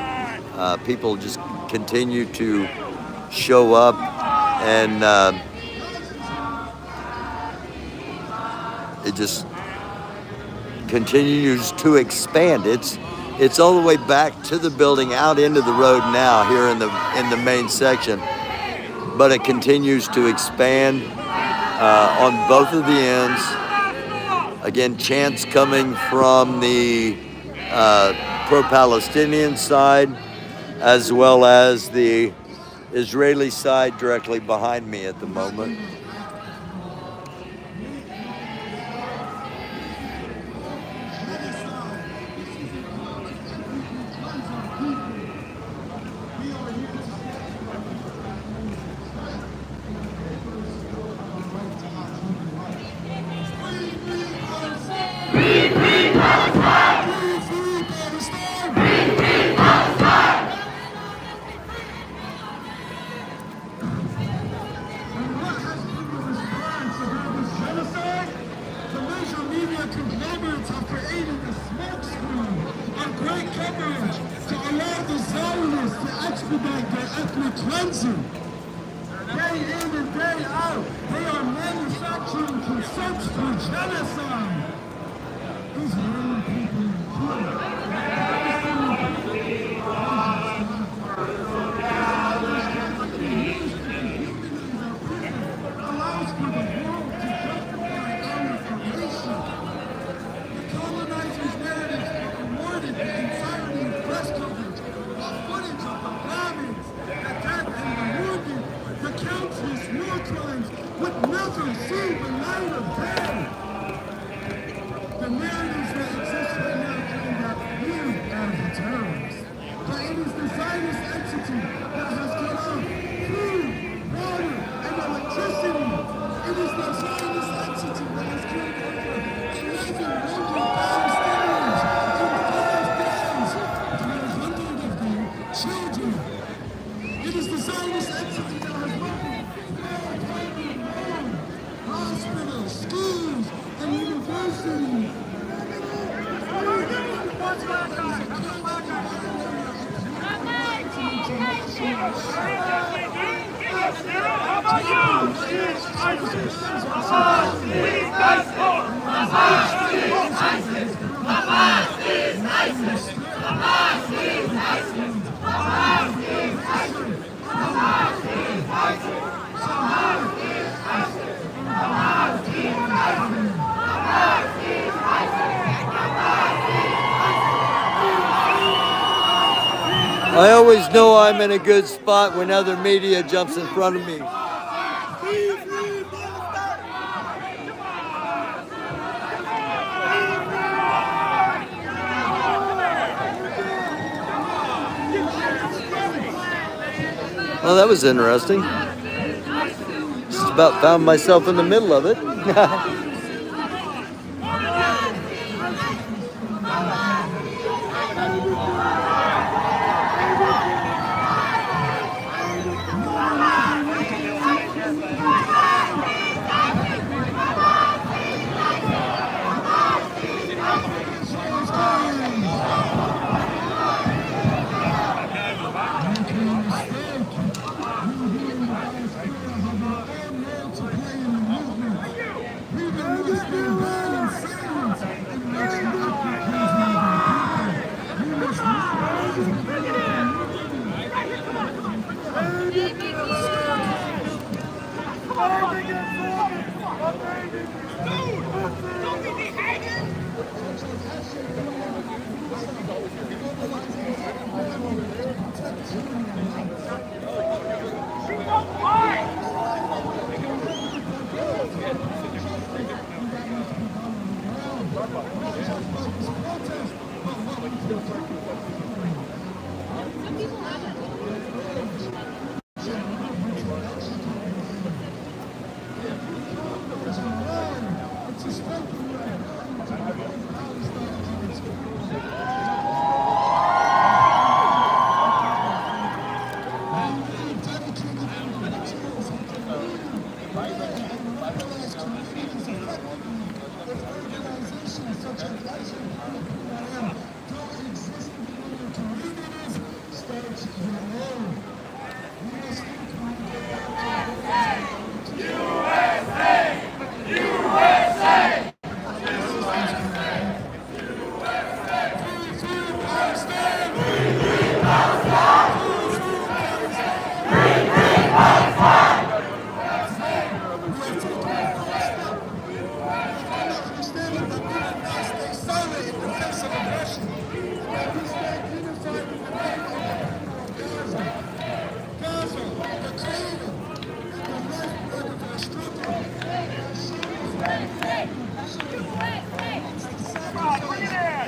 [SPEAKER 1] People just continue to show up, and it just continues to expand. It's all the way back to the building, out into the road now here in the main section, but it continues to expand on both of the ends. Again, chants coming from the pro-Palestinian side as well as the Israeli side directly behind me at the moment.
[SPEAKER 6] leverage to allow the Zionists to expedite their ethnic cleansing. Day in and day out, they are manufacturing consents for genocide. These young people allows for the world to justify our creation. The colonizers' narratives awarded the entirety of press coverage, while footage of the bombings, the death and the wounded, the countless war crimes would never see the light of day. The narratives that exist right now claim that we are the terrorists. But it is the Zionist entity that has cut off food, water, and electricity. It is the Zionist entity that has killed over 1,100 Palestinians in 5 days, 300 of them children. It is the Zionist entity that has murdered 1,200 hospitals, schools, and universities.
[SPEAKER 1] I always know I'm in a good spot when other media jumps in front of me. Well, that was interesting. Just about found myself in the middle of it.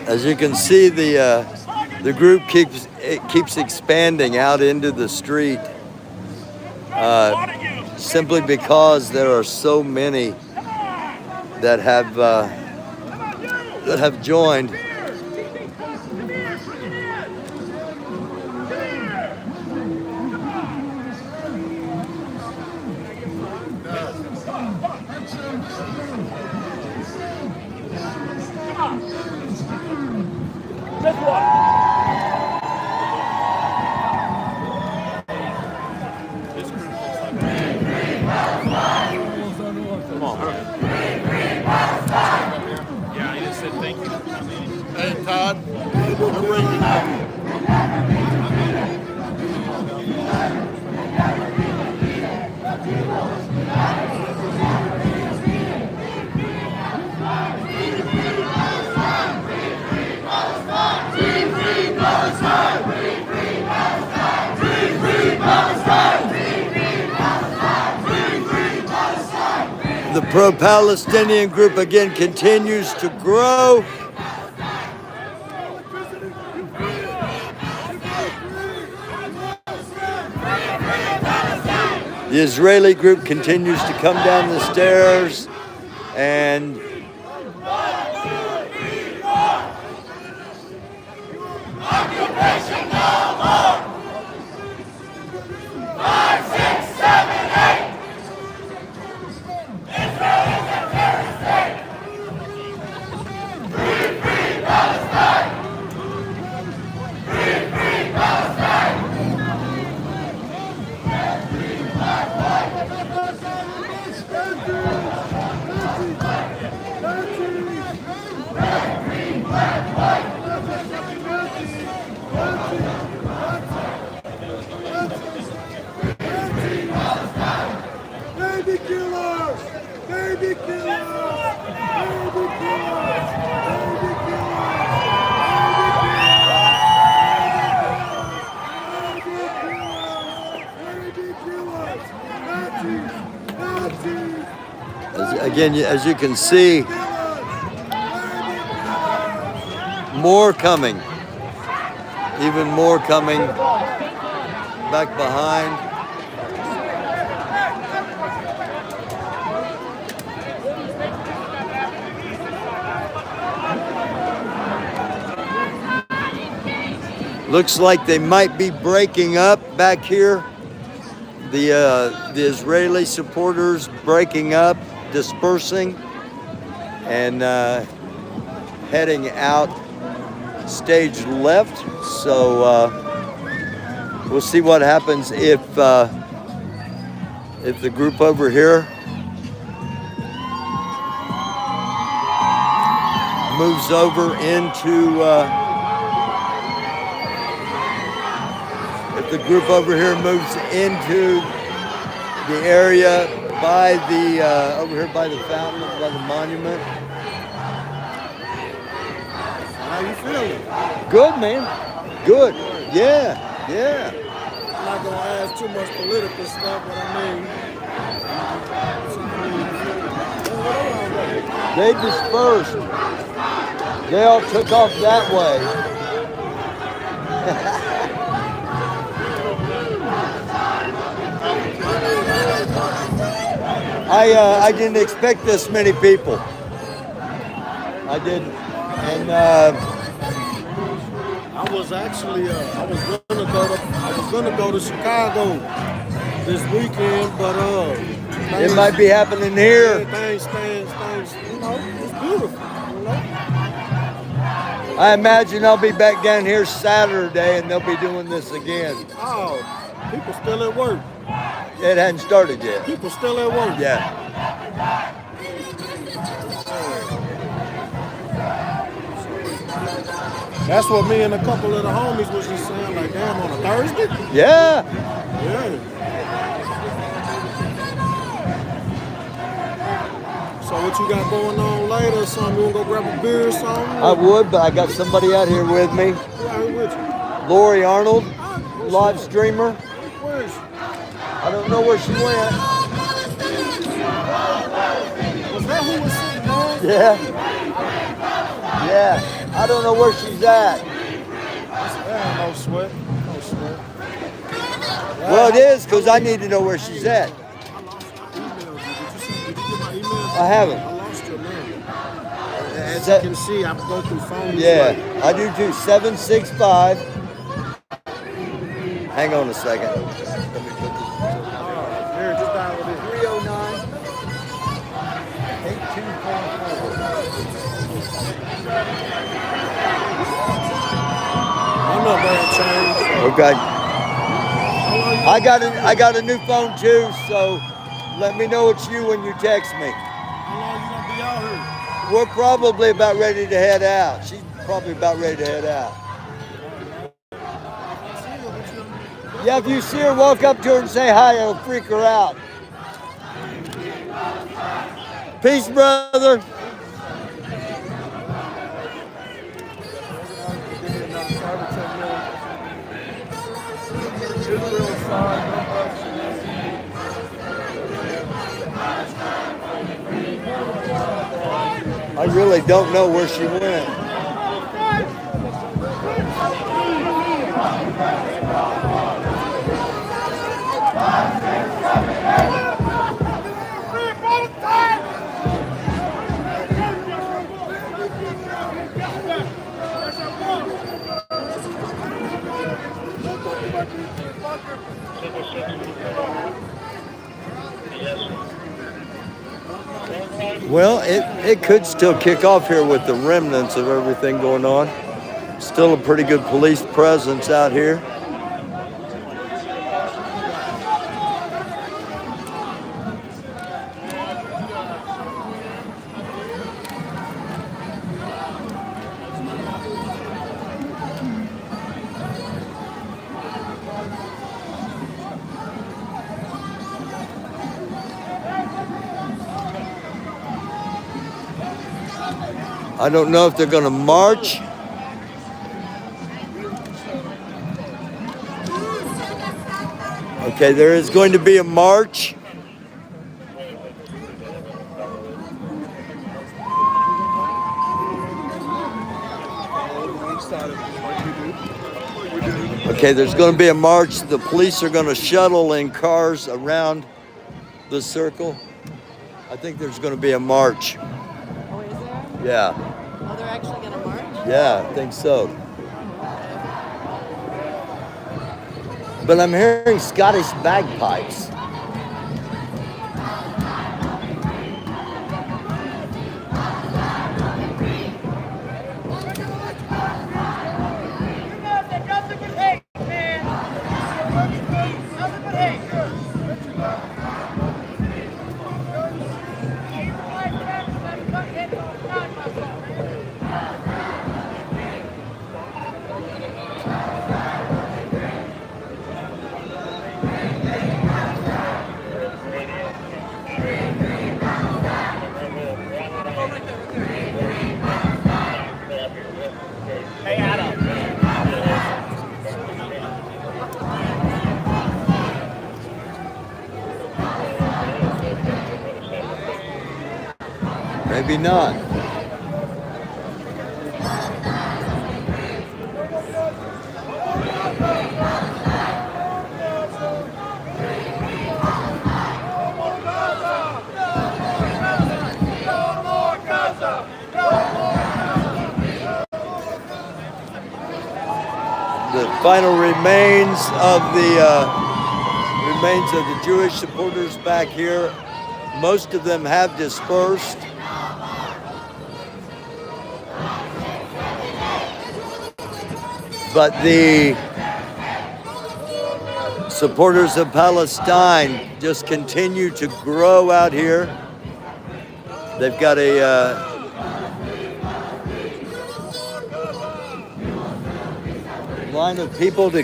[SPEAKER 1] As you can see, the group keeps expanding out into the street, simply because there are so many that have joined.
[SPEAKER 10] Just one.
[SPEAKER 1] The pro-Palestinian group again continues to grow. The Israeli group continues to come down the stairs, and
[SPEAKER 6] Baby killers! Baby killers! Baby killers! Baby
[SPEAKER 1] again, as you can see, more coming, even more coming back behind. Looks like they might be breaking up back here. The Israeli supporters breaking up, dispersing, and heading out stage left. So we'll see what happens if the group over here moves over into. If the group over here moves into the area by the over here by the fountain, by the monument.
[SPEAKER 9] How you feeling?
[SPEAKER 1] Good, man. Good. Yeah. Yeah.
[SPEAKER 9] I'm not gonna ask too much political stuff, but I mean,
[SPEAKER 1] They dispersed. They all took off that way. I didn't expect this many people. I didn't, and
[SPEAKER 9] I was actually I was gonna go to Chicago this weekend, but
[SPEAKER 1] it might be happening here.
[SPEAKER 9] Things, you know, it's beautiful. You know?
[SPEAKER 1] I imagine I'll be back down here Saturday, and they'll be doing this again.
[SPEAKER 9] Oh, people still at work.
[SPEAKER 1] It hadn't started yet.
[SPEAKER 9] People still at work.
[SPEAKER 1] Yeah.
[SPEAKER 9] That's what me and a couple of the homies was just saying, like, damn, on a Thursday?
[SPEAKER 1] Yeah.
[SPEAKER 9] Yeah. So what you got going on later or something? You wanna go grab a beer or something?
[SPEAKER 1] I would, but I got somebody out here with me.
[SPEAKER 9] Who out here with you?
[SPEAKER 1] Lori Arnold, live streamer.
[SPEAKER 9] Where is she?
[SPEAKER 1] I don't know where she went.
[SPEAKER 9] Was that who was sitting down?
[SPEAKER 1] Yeah. Yeah. I don't know where she's at.
[SPEAKER 9] No sweat. No sweat.
[SPEAKER 1] Well, it is, because I need to know where she's at.
[SPEAKER 9] I emailed you. Did you get my email?
[SPEAKER 1] I haven't.
[SPEAKER 9] I lost your number. As you can see, I go through phones.
[SPEAKER 1] Yeah,
[SPEAKER 9] like,
[SPEAKER 1] I do too. 765. Hang on a second. Let me put this.
[SPEAKER 9] here, just dial it in.
[SPEAKER 1] 309 8244.
[SPEAKER 9] I'm not bad change.
[SPEAKER 1] Okay. I got a new phone too, so let me know it's you when you text me.
[SPEAKER 9] How long you gonna be out here?
[SPEAKER 1] We're probably about ready to head out. She's probably about ready to head out. Yeah, if you see her, walk up to her and say hi. It'll freak her out. Peace, brother. I really don't know where she went. Well, it could still kick off here with the remnants of everything going on. Still a pretty good police presence out here. I don't know if they're going to march. Okay, there is going to be a march. Okay, there's going to be a march. The police are going to shuttle in cars around the circle. I think there's going to be a march.
[SPEAKER 2] Oh, is there?
[SPEAKER 1] Yeah.
[SPEAKER 2] Oh, they're actually going to march?
[SPEAKER 1] Yeah, I think so. But I'm hearing Scottish bagpipes.
[SPEAKER 10] Hey, Adam.
[SPEAKER 1] Maybe not. The final remains of the Jewish supporters back here. Most of them have dispersed. But the supporters of Palestine just continue to grow out here. They've got a line of people to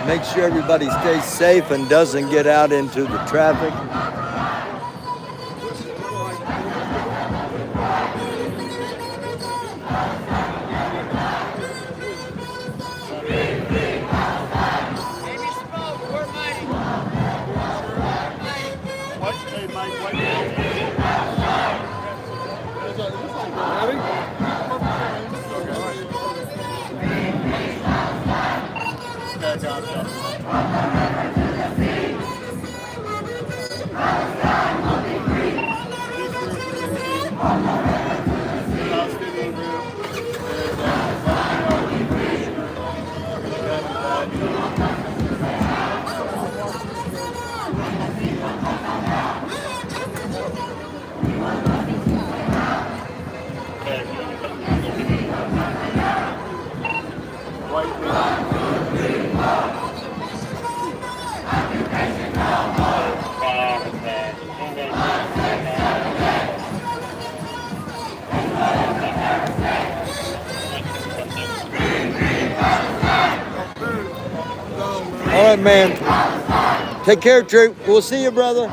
[SPEAKER 1] make sure everybody stays safe and doesn't get out into the traffic. All right, man. Take care, Troop. We'll see you, brother.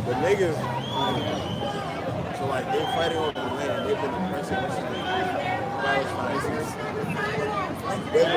[SPEAKER 9] The niggas, so like they fighting over the land. They've been oppressing Palestinians. They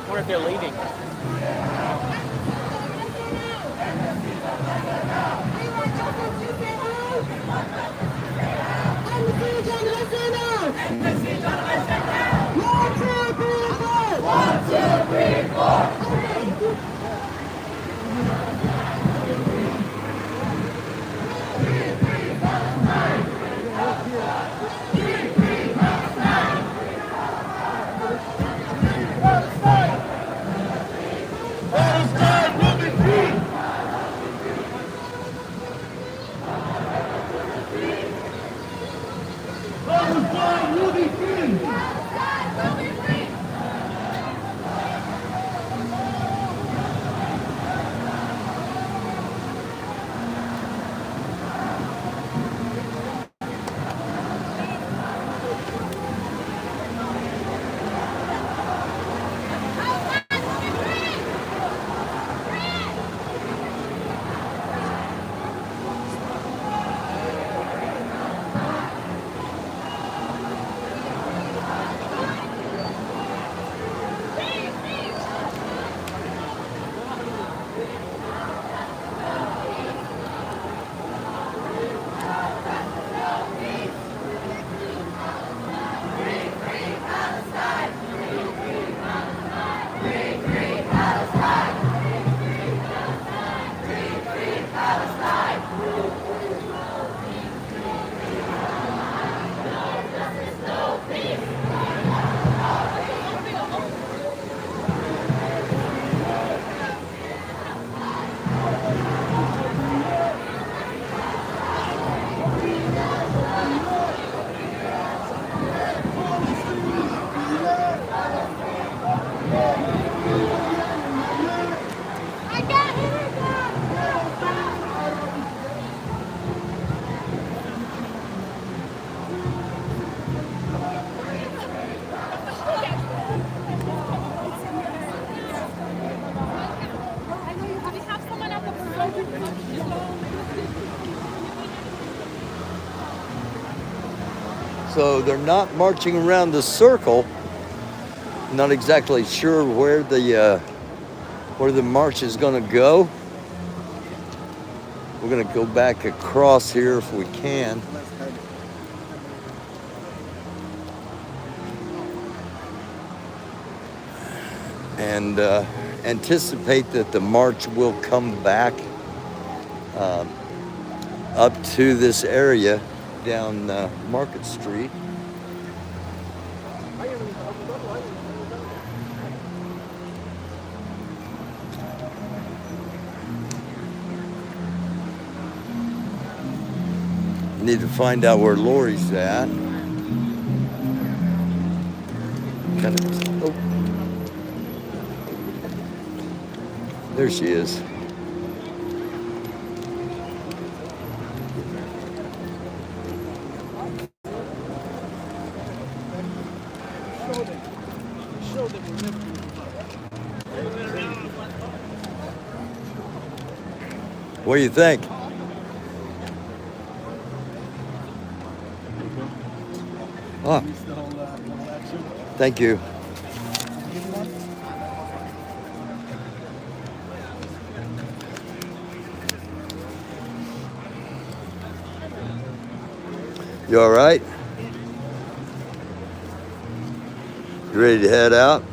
[SPEAKER 10] Or if they're leaving.
[SPEAKER 1] So they're not marching around the circle. Not exactly sure where the march is going to go. going to go back across here if we can. And anticipate that the march will come back up to this area down Market Street. Need to find out where Lori's at. Oh. There she is. What do you think? Oh, thank you. You all right? You ready to head out?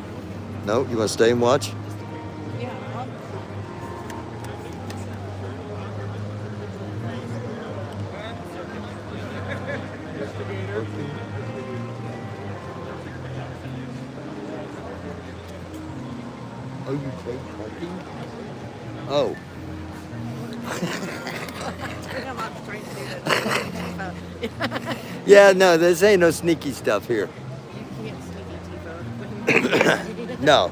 [SPEAKER 1] No, you want to stay and watch? Oh, you take parking? Oh. Yeah, no, this ain't no sneaky stuff here.
[SPEAKER 2] You can't sneaky T-vote.
[SPEAKER 1] No.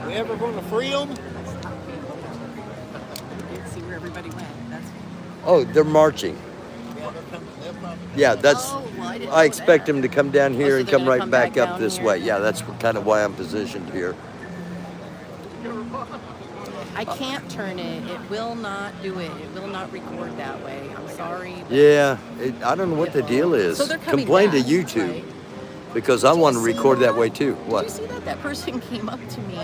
[SPEAKER 9] We ever going to free them?
[SPEAKER 2] You didn't see where everybody went. That's
[SPEAKER 1] Oh, they're marching. Yeah, that's.
[SPEAKER 2] Oh, well, I didn't
[SPEAKER 1] I
[SPEAKER 2] know
[SPEAKER 1] expect
[SPEAKER 2] that.
[SPEAKER 1] them to come down here
[SPEAKER 2] so
[SPEAKER 1] and
[SPEAKER 2] they're
[SPEAKER 1] come
[SPEAKER 2] gonna
[SPEAKER 1] right
[SPEAKER 2] come
[SPEAKER 1] back
[SPEAKER 2] back
[SPEAKER 1] up
[SPEAKER 2] down
[SPEAKER 1] this
[SPEAKER 2] here?
[SPEAKER 1] way. Yeah, that's kind of why I'm positioned here.
[SPEAKER 2] I can't turn it. It will not do it. It will not record that way. I'm sorry. but
[SPEAKER 1] Yeah, I don't know what the deal is.
[SPEAKER 2] So they're coming
[SPEAKER 1] Complain to
[SPEAKER 2] back,
[SPEAKER 1] YouTube
[SPEAKER 2] right?
[SPEAKER 1] because I
[SPEAKER 2] Did you
[SPEAKER 1] want to
[SPEAKER 2] see
[SPEAKER 1] record that way too.
[SPEAKER 2] Did
[SPEAKER 1] What?
[SPEAKER 2] you see that? That person came up to me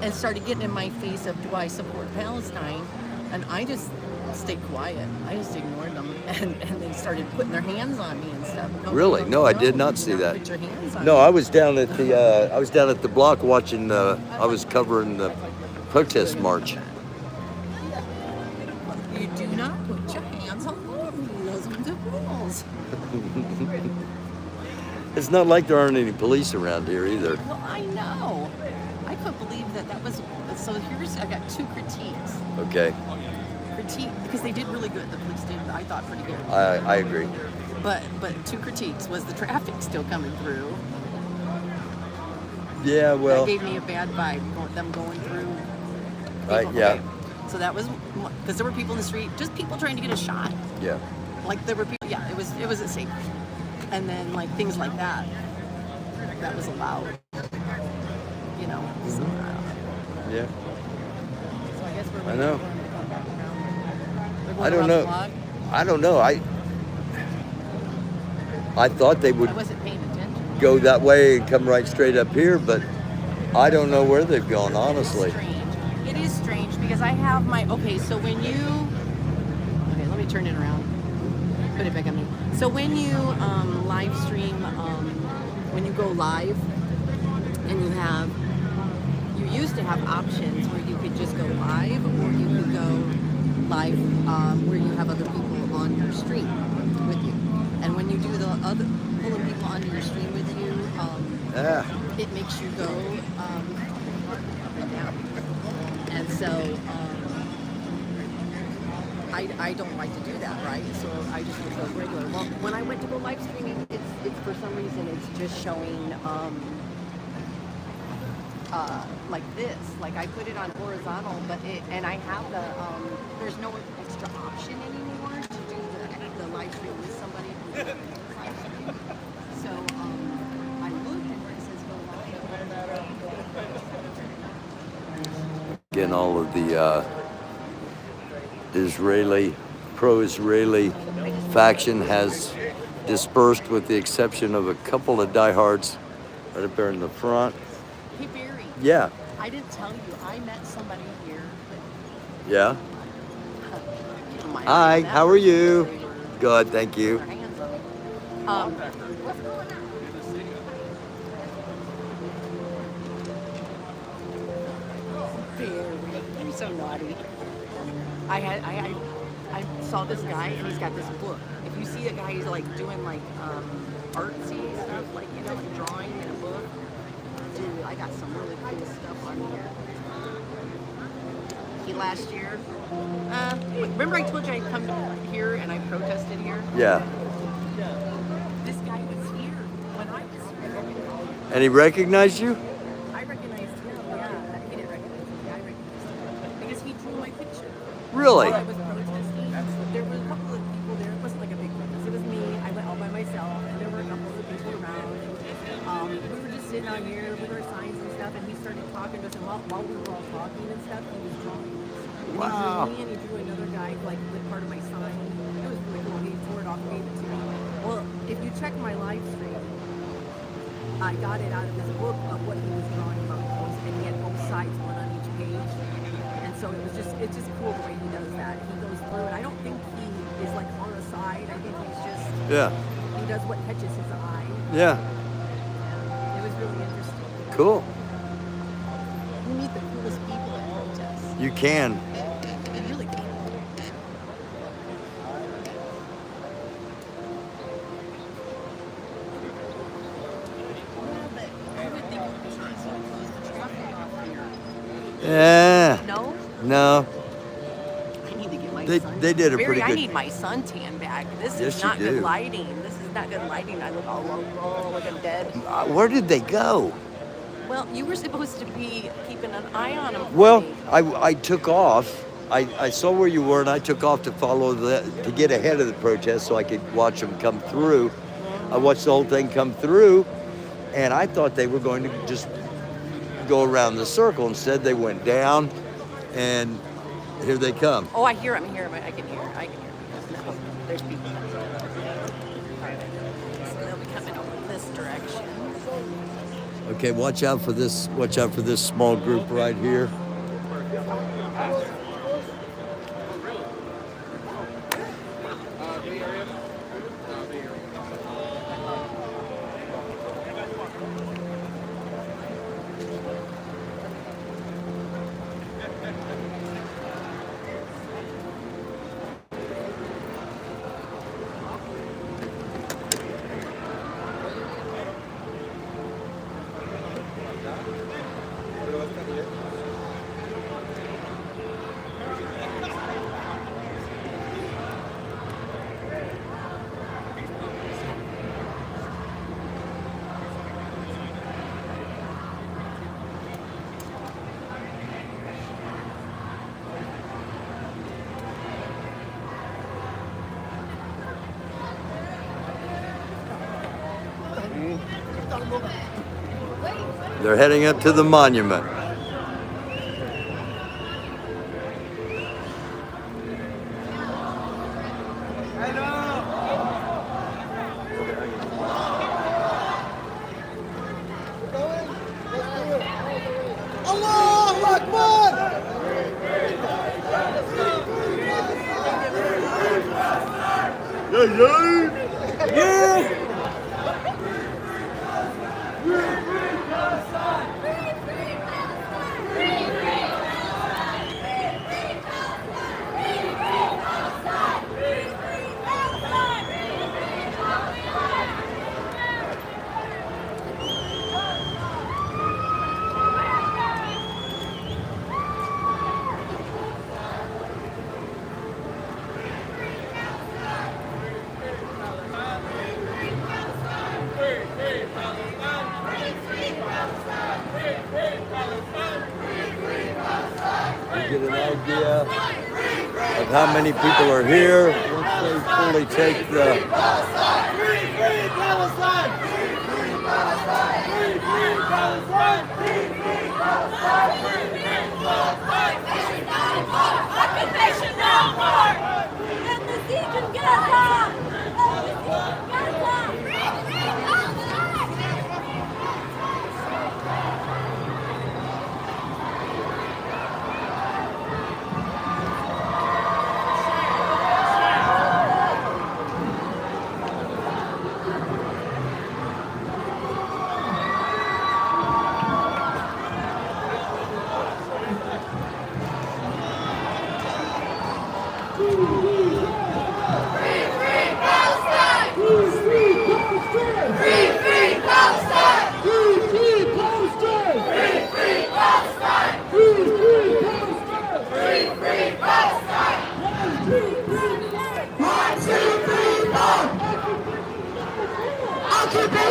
[SPEAKER 2] and started getting in my face of, do I support Palestine? And I just stayed quiet. I just ignored them. And they started putting their hands on me and stuff.
[SPEAKER 1] Really? No, I did not
[SPEAKER 2] do
[SPEAKER 1] see that.
[SPEAKER 2] Put your hands on
[SPEAKER 1] No,
[SPEAKER 2] me.
[SPEAKER 1] I was down at the block watching. I was covering the protest march.
[SPEAKER 2] You do not put your hands on me. Those are the rules.
[SPEAKER 1] It's not like there aren't any police around here either.
[SPEAKER 2] Well, I know. I couldn't believe that was. So I got two critiques.
[SPEAKER 1] Okay,
[SPEAKER 2] Because they did really good. The police did, I thought, pretty good.
[SPEAKER 1] I agree.
[SPEAKER 2] But two critiques was the traffic still coming through.
[SPEAKER 1] Yeah, well,
[SPEAKER 2] That gave me a bad vibe. Them going through.
[SPEAKER 1] Right,
[SPEAKER 2] People,
[SPEAKER 1] yeah.
[SPEAKER 2] okay. So that was because there were people in the street, just people trying to get a shot.
[SPEAKER 1] yeah.
[SPEAKER 2] Like there were people. Yeah, it was a safe. And then like things like that. That was allowed. You know. So,
[SPEAKER 1] Yeah.
[SPEAKER 2] so I guess we're.
[SPEAKER 1] I know.
[SPEAKER 2] They're going
[SPEAKER 1] I don't
[SPEAKER 2] around the
[SPEAKER 1] know.
[SPEAKER 2] block.
[SPEAKER 1] I don't know. I thought they would
[SPEAKER 2] I wasn't paying attention.
[SPEAKER 1] go that way and come right straight up here, but I don't know where they've gone, honestly.
[SPEAKER 2] It's strange. It is strange because I have my, so when you, okay, let me turn it around, put it back on me. So when you live stream, when you go live and you used to have options where you could just go live or you could go live where you have other people on your stream with you. And when you do the other, pulling people onto your stream with you, it makes you go up and down. And so I don't like to do that, right? So I just would go regular. Well, when I went to go live streaming, it's for some reason it's just showing like this. Like I put it on horizontal, but and I have there's no extra option anymore to do the live stream with somebody who's live stream. So I looked and it says go live.
[SPEAKER 1] Again, all of the pro-Israeli faction has dispersed with the exception of a couple of diehards right up there in the front.
[SPEAKER 2] Hey Barry.
[SPEAKER 1] Yeah.
[SPEAKER 2] I didn't tell you. I met somebody here
[SPEAKER 1] Yeah.
[SPEAKER 2] My
[SPEAKER 1] Hi,
[SPEAKER 2] that
[SPEAKER 1] how are
[SPEAKER 2] person,
[SPEAKER 1] you?
[SPEAKER 2] they were-
[SPEAKER 1] Good, thank you.
[SPEAKER 2] their hands on me. What's going on? Very, you're so naughty. I saw this guy and he's got this book. If you see a guy who's like doing like artsy stuff, like you know, like drawing in a book, dude, I got some really cool stuff on here. He last year. Remember I told you I'd come here and I protested here?
[SPEAKER 1] Yeah.
[SPEAKER 2] This guy was here when I was here.
[SPEAKER 1] And he recognized you?
[SPEAKER 2] I recognized him, yeah. He didn't recognize me. I recognized him. Because he drew my picture.
[SPEAKER 1] Really?
[SPEAKER 2] While I was protesting. There were a couple of people there. It wasn't like a big protest. It was me. I went all by myself, and there were a couple of people around. We were just sitting out here with our signs and stuff, and he started talking to us. And while we were all talking and stuff, he was drawing. And
[SPEAKER 1] Wow.
[SPEAKER 2] He drew me, and he drew another guy, like, with part of my sign. It was really cool. He tore it off and gave it to me. Well, if you check my live stream, I got it out of this book of what he was drawing about those, and he had both sides, one on each page. And so it's just cool the way he does that. He goes through, and I don't think he is like on the side. I think he's just he does what catches his eye.
[SPEAKER 1] Yeah.
[SPEAKER 2] It was really interesting.
[SPEAKER 1] Cool.
[SPEAKER 2] You meet the coolest people at protests.
[SPEAKER 1] You can.
[SPEAKER 2] You really can.
[SPEAKER 1] Yeah.
[SPEAKER 2] No?
[SPEAKER 1] No.
[SPEAKER 2] I need to get my
[SPEAKER 1] They-
[SPEAKER 2] sun.
[SPEAKER 1] they did a
[SPEAKER 2] Barry,
[SPEAKER 1] pretty
[SPEAKER 2] I
[SPEAKER 1] good-
[SPEAKER 2] need my suntan back. This
[SPEAKER 1] Yes,
[SPEAKER 2] is
[SPEAKER 1] you
[SPEAKER 2] not
[SPEAKER 1] do.
[SPEAKER 2] good lighting. This is not good lighting. I look all low, like I'm dead.
[SPEAKER 1] Where did they go?
[SPEAKER 2] Well, you were supposed to be keeping an eye on them.
[SPEAKER 1] Well, I took off. I saw where you were, and I took off to to get ahead of the protest so I could watch them come through. I watched the whole thing come through, and I thought they were going to just go around the circle. Instead, they went down, and here they come.
[SPEAKER 2] Oh, I hear them. I can hear. No, there's people. All right. So they'll be coming over this direction.
[SPEAKER 1] Okay, watch out for this. Watch out for this small group right here. They're heading up to the monument.
[SPEAKER 6] Allahu Akbar!
[SPEAKER 1] You get an idea of how many people are here once they fully take the.
[SPEAKER 8] Occupation no more! Let the siege of Gaza! Let the siege of Gaza!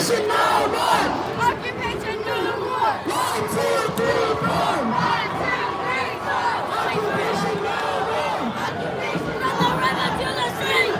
[SPEAKER 8] Occupation no more!
[SPEAKER 7] Occupation no more!
[SPEAKER 8] 1, 2, 3, 4!
[SPEAKER 7] 1, 2, 3, 4!
[SPEAKER 8] Occupation no more!
[SPEAKER 7] Occupation no more! River to the sea!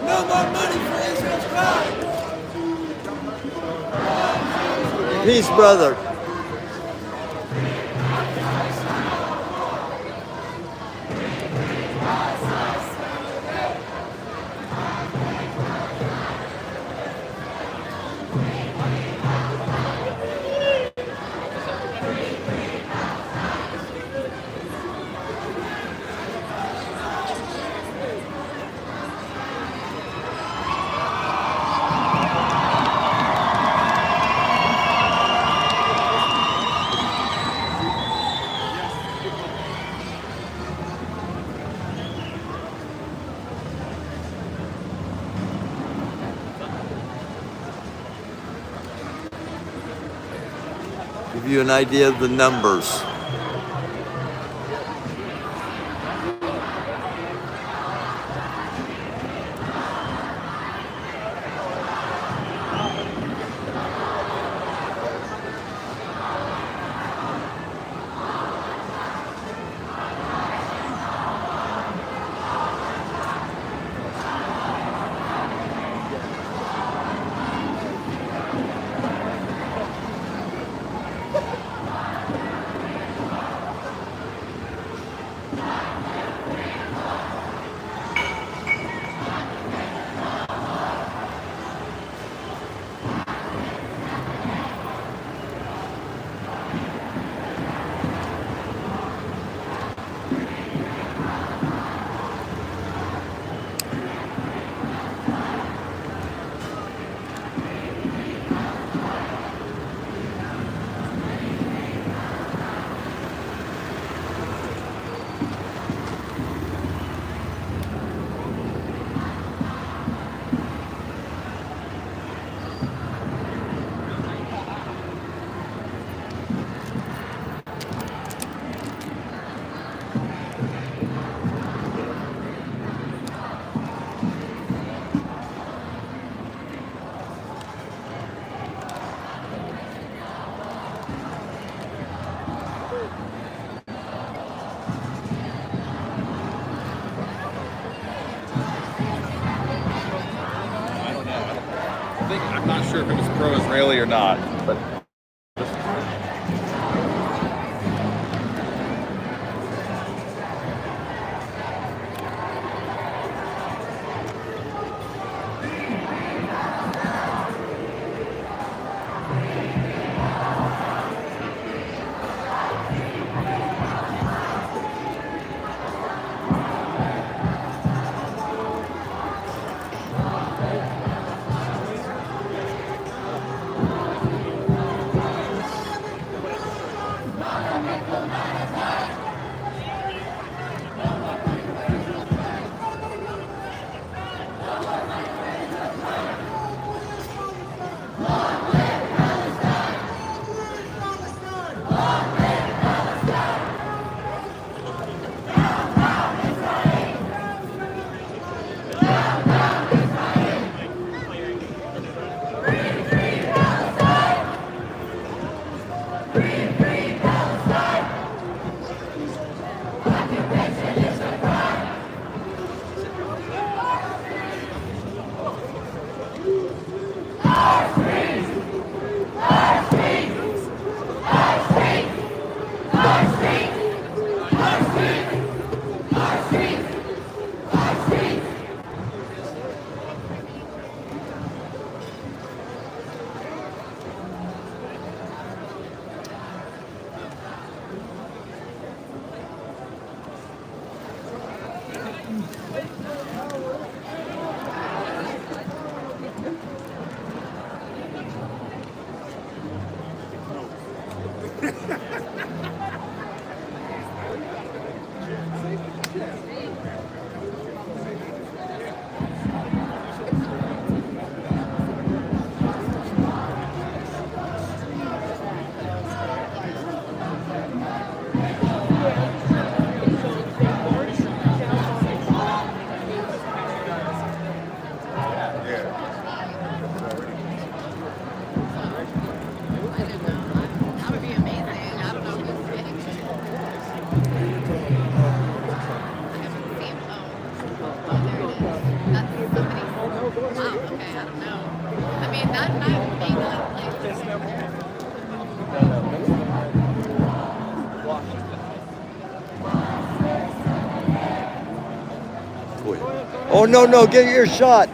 [SPEAKER 1] No more money for Israel's crime. Peace, brother. Give you an idea of the numbers.
[SPEAKER 11] I'm not sure if it was pro-Israeli or not, but
[SPEAKER 2] That would be amazing. I don't know who's getting it. I haven't seen. Oh, there it is. That's somebody. Wow. Okay. I don't know. I mean, that may not
[SPEAKER 1] Oh, no, get your shot.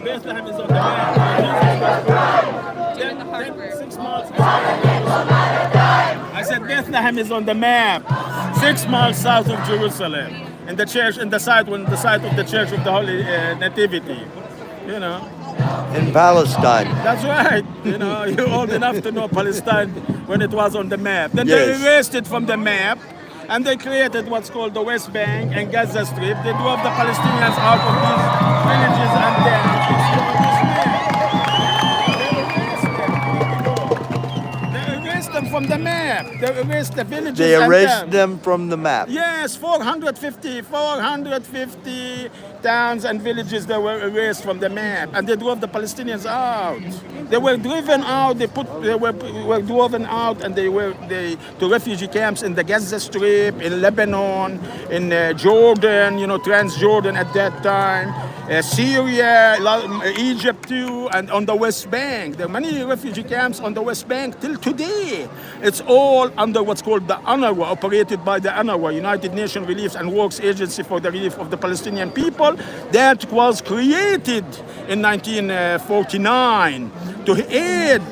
[SPEAKER 5] Bethlehem is on the map. 6 miles. I said Bethlehem is on the map. 6 miles south of Jerusalem, and the church, and the site of the Church of the Holy Nativity. You know.
[SPEAKER 1] In Palestine.
[SPEAKER 5] That's right. You know, you're old enough to know Palestine when it was on the map. Then
[SPEAKER 1] Yes.
[SPEAKER 5] they erased it from the map, and they created what's called the West Bank and Gaza Strip. They drove the Palestinians out of these villages and then they erased them from the map. They erased the villages.
[SPEAKER 1] They
[SPEAKER 5] and
[SPEAKER 1] erased them from the map.
[SPEAKER 5] Yes, 450 towns and villages that were erased from the map, and they drove the Palestinians out. They were driven out. They were driven out, and they to refugee camps in the Gaza Strip, in Lebanon, in Jordan. You know, Transjordan at that time, Syria, Egypt too, and on the West Bank. There are many refugee camps on the West Bank till today. It's all under what's called the UNRWA, operated by the UNRWA, United Nations Relief and Works Agency for the Relief of the Palestinian People, that was created in 1949 to aid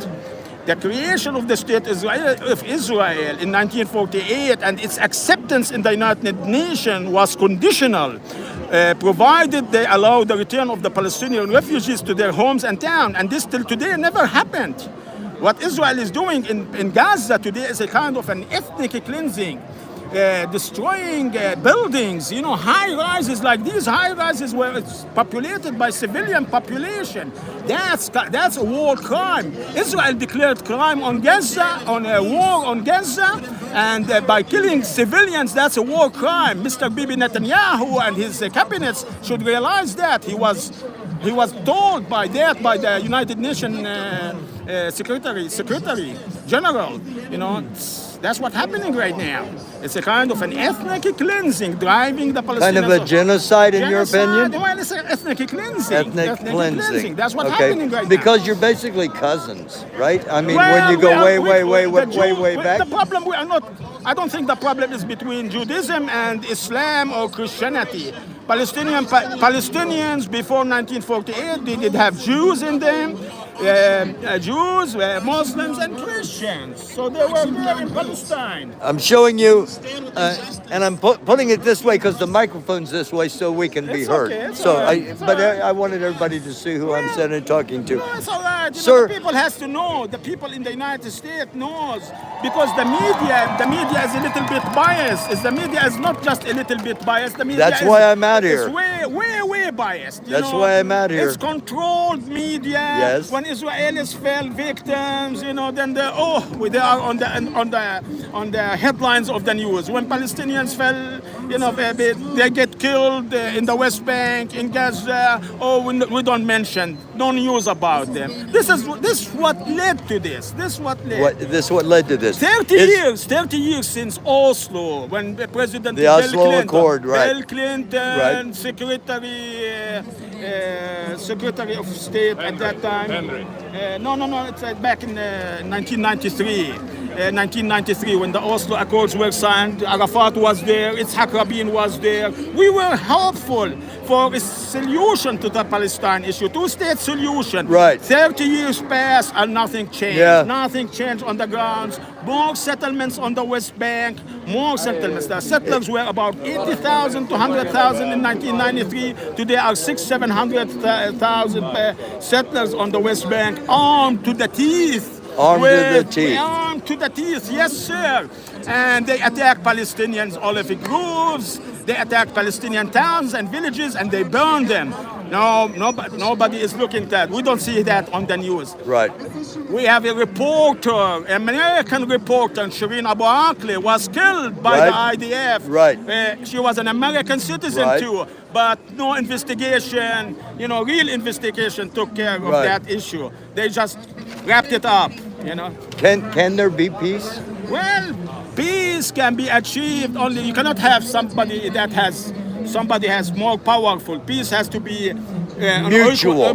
[SPEAKER 5] the creation of the state of Israel in 1948, and its acceptance in the United Nations was conditional, provided they allow the return of the Palestinian refugees to their homes and towns, and this till today never happened. What Israel is doing in Gaza today is a kind of an ethnic cleansing. destroying buildings, high rises like these high rises where it's populated by civilian population. That's a war crime. Israel declared crime on Gaza, on a war on Gaza, and by killing civilians, that's a war crime. Mr. Bibi Netanyahu and his cabinets should realize that. He was told by the United Nations Secretary General. That's what's happening right now. It's a kind of an ethnic cleansing driving the Palestinians.
[SPEAKER 1] Kind of a genocide in your opinion?
[SPEAKER 5] Well, it's an ethnic cleansing.
[SPEAKER 1] Ethnic cleansing.
[SPEAKER 5] That's what's happening right now.
[SPEAKER 1] Because you're basically cousins, right? I mean, when you go way back.
[SPEAKER 5] The problem we are not. I don't think the problem is between Judaism and Islam or Christianity. Palestinians before 1948, they did have Jews in them. Jews, Muslims, and Christians. So they were there in Palestine.
[SPEAKER 1] I'm showing you, and I'm putting it this way because the microphone's this way so we can be heard.
[SPEAKER 5] Okay, it's
[SPEAKER 1] so,
[SPEAKER 5] all right,
[SPEAKER 1] I wanted everybody to see who I'm sitting and talking to.
[SPEAKER 5] No, it's all right.
[SPEAKER 1] Sir,
[SPEAKER 5] the people has to know. The people in the United States knows because the media is a little bit biased. The media is not just a little bit biased. The media
[SPEAKER 1] That's why I'm out here.
[SPEAKER 5] It's way biased.
[SPEAKER 1] That's why I'm out here.
[SPEAKER 5] It's controlled media.
[SPEAKER 1] Yes.
[SPEAKER 5] When Israelis fell victims, then they are on the headlines of the news. When Palestinians fell, they get killed in the West Bank, in Gaza. We don't mention, no news about them. This is what led to this. This is what
[SPEAKER 1] led to this.
[SPEAKER 5] 30 years since Oslo, when the President
[SPEAKER 1] the Oslo Accord, right?
[SPEAKER 5] Bill Clinton, Secretary of State at that time.
[SPEAKER 11] Henry.
[SPEAKER 5] No, it's back in 1993. 1993, when the Oslo Accords were signed, Arafat was there, Yitzhak Rabin was there. We were hopeful for a solution to the Palestine issue, two-state solution.
[SPEAKER 1] Right.
[SPEAKER 5] 30 years passed and nothing changed.
[SPEAKER 1] Yeah.
[SPEAKER 5] Nothing changed on the grounds. More settlements on the West Bank, more settlements. The settlers were about 80,000 to 100,000 in 1993. Today are 700,000 settlers on the West Bank, armed to the teeth.
[SPEAKER 1] Armed to the teeth.
[SPEAKER 5] Armed to the teeth, yes, sir. And they attack Palestinians' olive groves. They attack Palestinian towns and villages, and they burn them. Nobody is looking at that. We don't see that on the news.
[SPEAKER 1] Right.
[SPEAKER 5] We have a reporter, an American reporter, Shireen Abu Akleh, was killed by the IDF.
[SPEAKER 1] Right.
[SPEAKER 5] She was an American citizen too, but no investigation, real investigation took care of that issue. They just wrapped it up,
[SPEAKER 1] Can there be peace?
[SPEAKER 5] Well, peace can be achieved only. You cannot have somebody has more powerful. Peace has to be
[SPEAKER 1] mutual,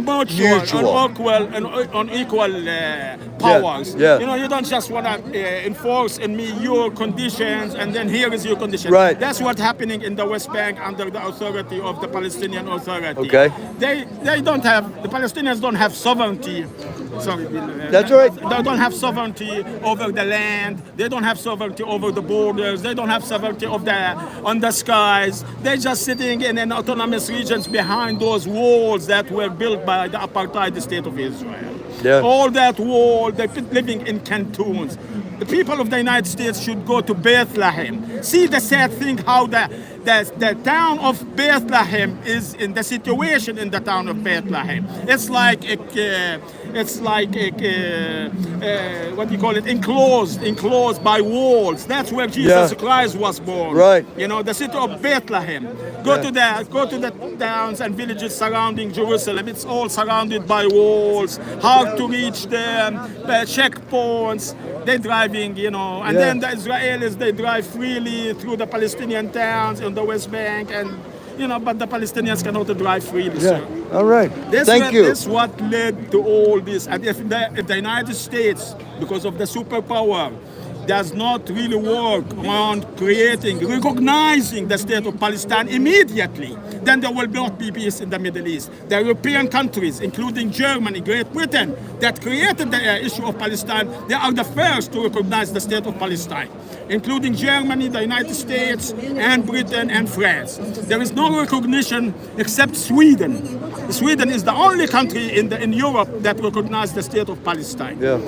[SPEAKER 5] unequal powers.
[SPEAKER 1] Yeah.
[SPEAKER 5] You don't just want to enforce in me your conditions and then here is your condition.
[SPEAKER 1] Right.
[SPEAKER 5] That's what's happening in the West Bank under the authority of the Palestinian Authority.
[SPEAKER 1] Okay.
[SPEAKER 5] The Palestinians don't have sovereignty. Sorry,
[SPEAKER 1] that's right.
[SPEAKER 5] They don't have sovereignty over the land. They don't have sovereignty over the borders. They don't have sovereignty on the skies. They're just sitting in an autonomous regions behind those walls that were built by the apartheid state of Israel.
[SPEAKER 1] Yeah.
[SPEAKER 5] All that wall, they're living in cantons. The people of the United States should go to Bethlehem. See the sad thing how the town of Bethlehem is in the situation in the town of Bethlehem. It's like what do you call it? Enclosed by walls. That's where Jesus Christ was born.
[SPEAKER 1] Right.
[SPEAKER 5] The city of Bethlehem. Go to the towns and villages surrounding Jerusalem. It's all surrounded by walls. Hard to reach them. Checkpoints. They're driving, and then the Israelis, they drive freely through the Palestinian towns on the West Bank, and but the Palestinians cannot drive freely.
[SPEAKER 1] Yeah. All right. Thank you.
[SPEAKER 5] That's what led to all this. And if the United States, because of the superpower, does not really work on recognizing the state of Palestine immediately, then there will not be peace in the Middle East. The European countries, including Germany, Great Britain, that created the issue of Palestine, they are the first to recognize the state of Palestine, including Germany, the United States, and Britain and France. There is no recognition except Sweden. Sweden is the only country in Europe that recognizes the state of Palestine.
[SPEAKER 1] Yeah.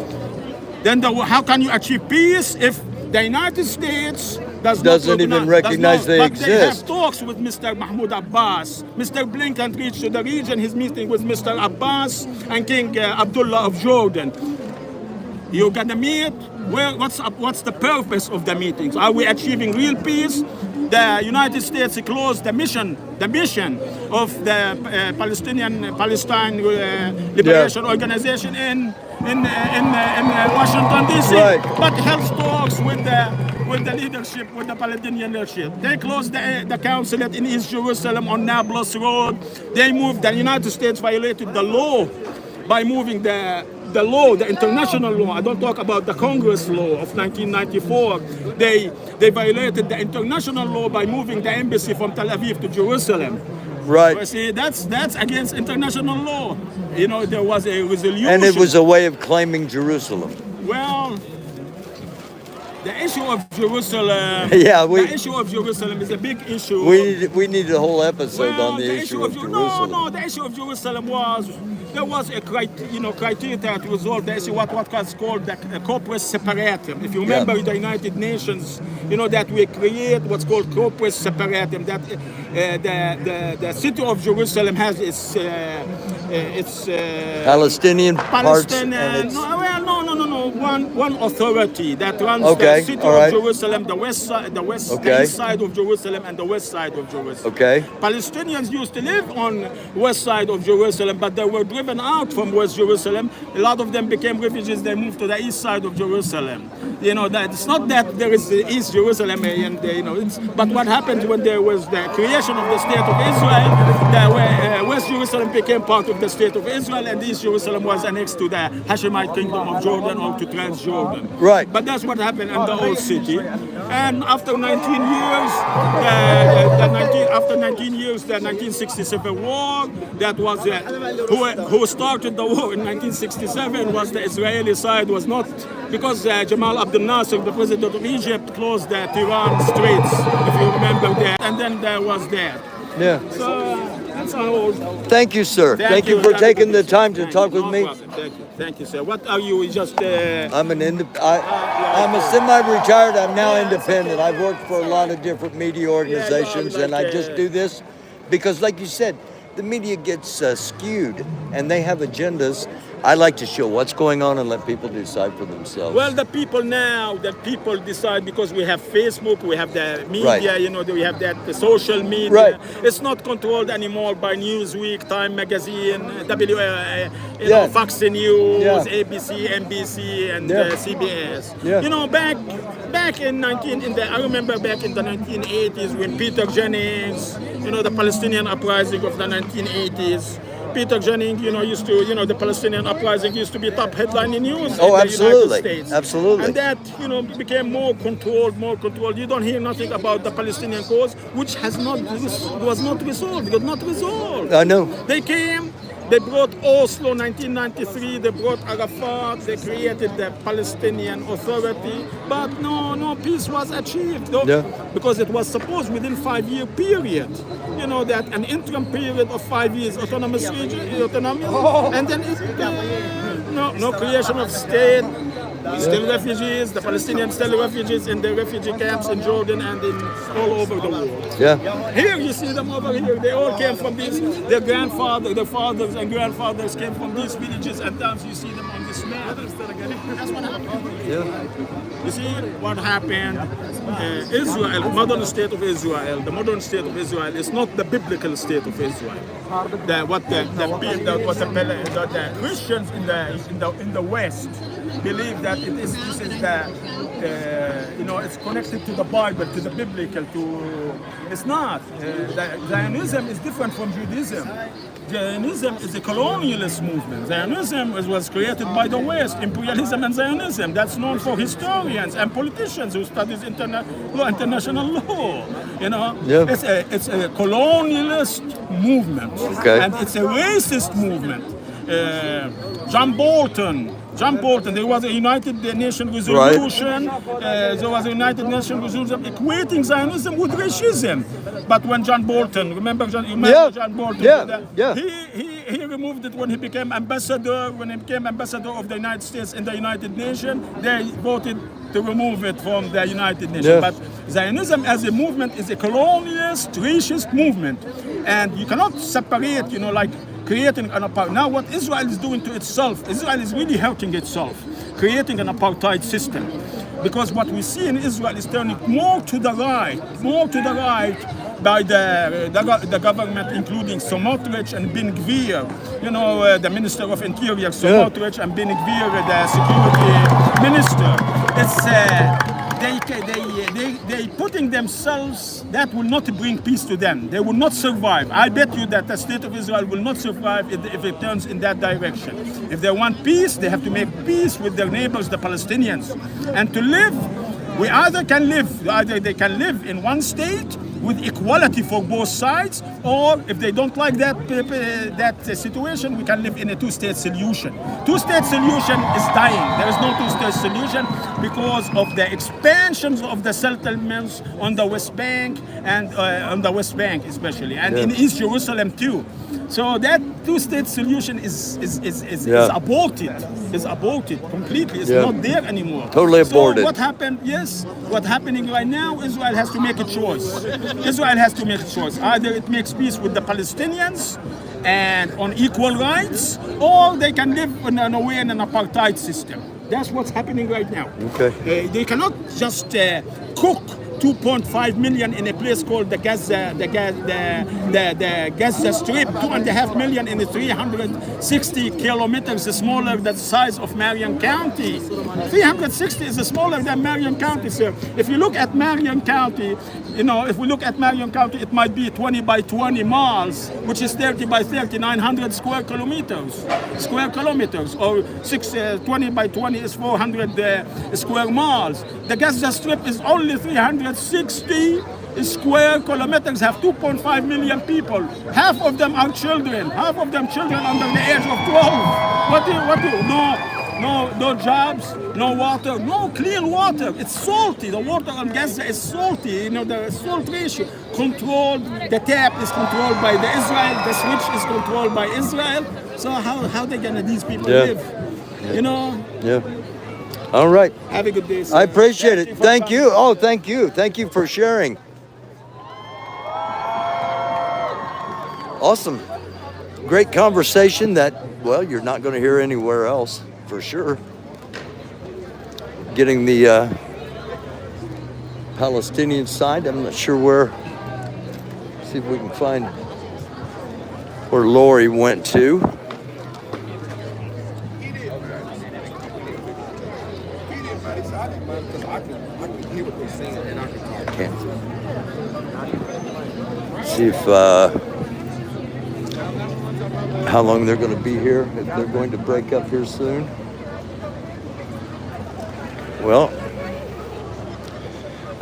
[SPEAKER 5] Then how can you achieve peace if the United States,
[SPEAKER 1] doesn't even recognize they
[SPEAKER 5] but
[SPEAKER 1] exist.
[SPEAKER 5] they have talks with Mr. Mahmoud Abbas. Mr. Blinken reached to the region. He's meeting with Mr. Abbas and King Abdullah of Jordan. You're gonna meet. What's the purpose of the meetings? Are we achieving real peace? The United States closed the mission of the Palestine Liberation Organization in Washington D.C.
[SPEAKER 1] Right.
[SPEAKER 5] But held talks with the leadership, with the Palestinian leadership. They closed the consulate in East Jerusalem on Nablus Road. They moved. The United States violated the law by moving the law, the international law. I don't talk about the Congress law of 1994. They violated the international law by moving the embassy from Tel Aviv to Jerusalem.
[SPEAKER 1] Right.
[SPEAKER 5] You see, that's against international law. You know, there was a resolution.
[SPEAKER 1] And it was a way of claiming Jerusalem.
[SPEAKER 5] Well, the issue of Jerusalem.
[SPEAKER 1] Yeah,
[SPEAKER 5] the issue of Jerusalem is a big issue.
[SPEAKER 1] We need a whole episode on the issue of Jerusalem.
[SPEAKER 5] No, the issue of Jerusalem was there was a criteria to resolve the issue. What was called the corpus separatum. If you remember the United Nations, you know that we create what's called corpus separatum. That the city of Jerusalem has its
[SPEAKER 1] Palestinian parts.
[SPEAKER 5] Palestinian. No. One authority that runs
[SPEAKER 1] Okay,
[SPEAKER 5] the city
[SPEAKER 1] all
[SPEAKER 5] of
[SPEAKER 1] right.
[SPEAKER 5] Jerusalem, the east side of Jerusalem, and the west side of Jerusalem.
[SPEAKER 1] Okay.
[SPEAKER 5] Palestinians used to live on west side of Jerusalem, but they were driven out from West Jerusalem. A lot of them became refugees. They moved to the east side of Jerusalem. You know that it's not that there is the East Jerusalem, and but what happened when there was the creation of the state of Israel, West Jerusalem became part of the state of Israel, and East Jerusalem was annexed to the Hashemite kingdom of Jordan or to Transjordan.
[SPEAKER 1] Right.
[SPEAKER 5] But that's what happened in the old city. And after 19 years, the 1967 war, that was who started the war in 1967 was the Israeli side, was not because Jamal Abdel Nasser, the president of Egypt, closed the Tiran Straits, if you remember that, and then there was that.
[SPEAKER 1] Yeah.
[SPEAKER 5] So that's all.
[SPEAKER 1] Thank you, sir. Thank you for taking the time to talk with me.
[SPEAKER 5] Thank you, sir. What are you? Just
[SPEAKER 1] I'm a semi-retired. I'm now independent. I've worked for a lot of different media organizations, and I just do this because, like you said, the media gets skewed, and they have agendas. I like to show what's going on and let people decide for themselves.
[SPEAKER 5] Well, the people decide because we have Facebook, we have the media,
[SPEAKER 1] Right.
[SPEAKER 5] We have the social media.
[SPEAKER 1] Right.
[SPEAKER 5] It's not controlled anymore by Newsweek, Time Magazine, Fox News, ABC, NBC, and CBS.
[SPEAKER 1] Yeah.
[SPEAKER 5] You know, back in I remember back in the 1980s when Peter Jennings, the Palestinian uprising of the 1980s. Peter Jennings, the Palestinian uprising used to be top headline in news in the United States.
[SPEAKER 1] Absolutely.
[SPEAKER 5] And that, became more controlled. You don't hear nothing about the Palestinian cause, which was not resolved.
[SPEAKER 1] I know.
[SPEAKER 5] They came, they brought Oslo 1993, they brought Arafat, they created the Palestinian Authority, but no peace was achieved. Because it was supposed within 5-year period. That an interim period of 5 years, autonomous region, and then no creation of state. Still refugees, the Palestinians still refugees in the refugee camps in Jordan and all over the world.
[SPEAKER 1] Yeah.
[SPEAKER 5] Here you see them over here. They all came from these. Their fathers and grandfathers came from these villages and towns. You see them on this map. That's what happened.
[SPEAKER 1] Yeah.
[SPEAKER 5] You see what happened? Israel, the modern state of Israel is not the biblical state of Israel. The Christians in the West believe that it's connected to the Bible, to the biblical. It's not. Zionism is different from Judaism. Zionism is a colonialist movement. Zionism was created by the West, imperialism and Zionism. That's known for historians and politicians who studies international law. It's a colonialist movement, and it's a racist movement. John Bolton, John Bolton, there was a United Nations resolution, there was a United Nations resolution equating Zionism with racism. But when John Bolton, remember John Bolton? He removed it when he became ambassador. When he became ambassador of the United States in the United Nations, they voted to remove it from the United Nations.
[SPEAKER 1] Yes.
[SPEAKER 5] But Zionism as a movement is a colonialist, racist movement. And you cannot separate, like creating an apartheid. Now what Israel is doing to itself, Israel is really hurting itself, creating an apartheid system. Because what we see in Israel is turning more to the right by the government, including Smotrich and Ben Gvir, the Minister of Interior, Smotrich, and Ben Gvir, the Security Minister. It's they putting themselves, that will not bring peace to them. They will not survive. I bet you that the state of Israel will not survive if it turns in that direction. If they want peace, they have to make peace with their neighbors, the Palestinians. And to live, either they can live in one state with equality for both sides, or if they don't like that situation, we can live in a two-state solution. Two-state solution is dying. There is no two-state solution because of the expansions of the settlements on the West Bank and on the West Bank especially, and in East Jerusalem too. So that two-state solution is aborted. Is aborted completely. It's not there anymore.
[SPEAKER 1] Totally aborted.
[SPEAKER 5] So what happened? Yes, what's happening right now? Israel has to make a choice. Israel has to make a choice. Either it makes peace with the Palestinians and on equal rights, or they can live in an apartheid system. That's what's happening right now.
[SPEAKER 1] Okay.
[SPEAKER 5] They cannot just cook 2.5 million in a place called the Gaza Strip, 2.5 million in 360 kilometers, smaller than the size of Marion County. 360 is smaller than Marion County, sir. If you look at Marion County, if we look at Marion County, it might be 20 by 20 miles, which is 30 by 30, 900 square kilometers, or 20 by 20 is 400 square miles. The Gaza Strip is only 360 square kilometers, have 2.5 million people. Half of them are children. Half of them children under the age of 12. No jobs, no water, no clean water. It's salty. The water on Gaza is salty. The salt ratio controlled. The tap is controlled by the Israel. The switch is controlled by Israel. So how they gonna these people live?
[SPEAKER 1] Yeah. All right.
[SPEAKER 5] Have a good day, sir.
[SPEAKER 1] I appreciate it. Thank you. Oh, thank you. Thank you for sharing. Awesome. Great conversation that, you're not going to hear anywhere else, for sure. Getting the Palestinian side. I'm not sure where. See if we can find where Lori went to. See if how long they're going to be here, if they're going to break up here soon. Well,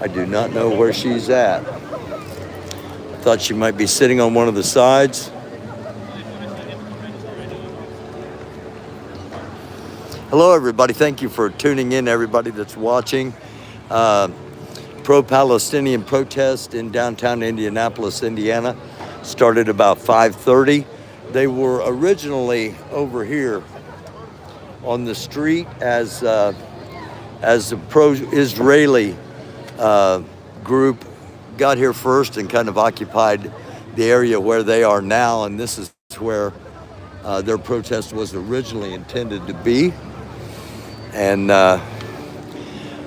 [SPEAKER 1] I do not know where she's at. I thought she might be sitting on one of the sides. Hello, everybody. Thank you for tuning in, everybody that's watching. Pro-Palestinian protest in downtown Indianapolis, Indiana, started about 5:30. They were originally over here on the street as a pro-Israeli group got here first and kind of occupied the area where they are now, and this is where their protest was originally intended to be. And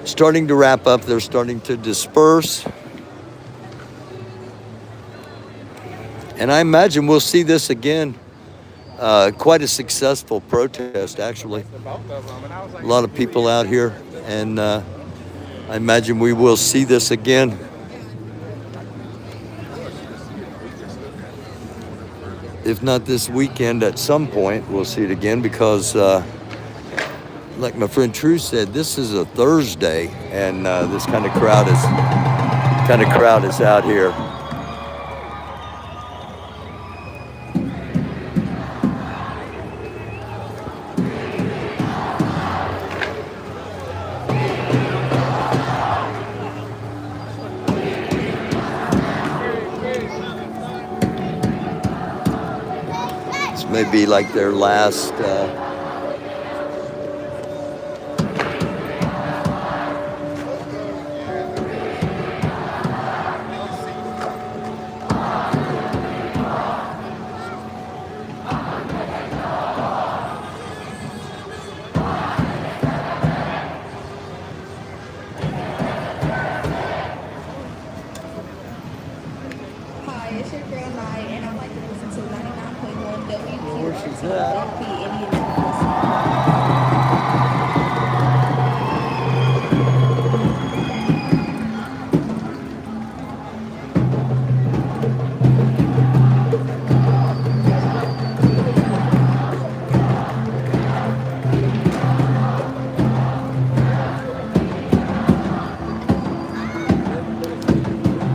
[SPEAKER 1] starting to wrap up, they're starting to disperse. And I imagine we'll see this again. Quite a successful protest, actually. A lot of people out here, and I imagine we will see this again. If not this weekend, at some point, we'll see it again because like my friend True said, this is a Thursday, and this kind of crowd is out here. may be like their last.
[SPEAKER 3] Hi, it's your girl Nye, and I'd like to listen to 99.1 WQRT
[SPEAKER 1] Where she's at?
[SPEAKER 3] Indianapolis.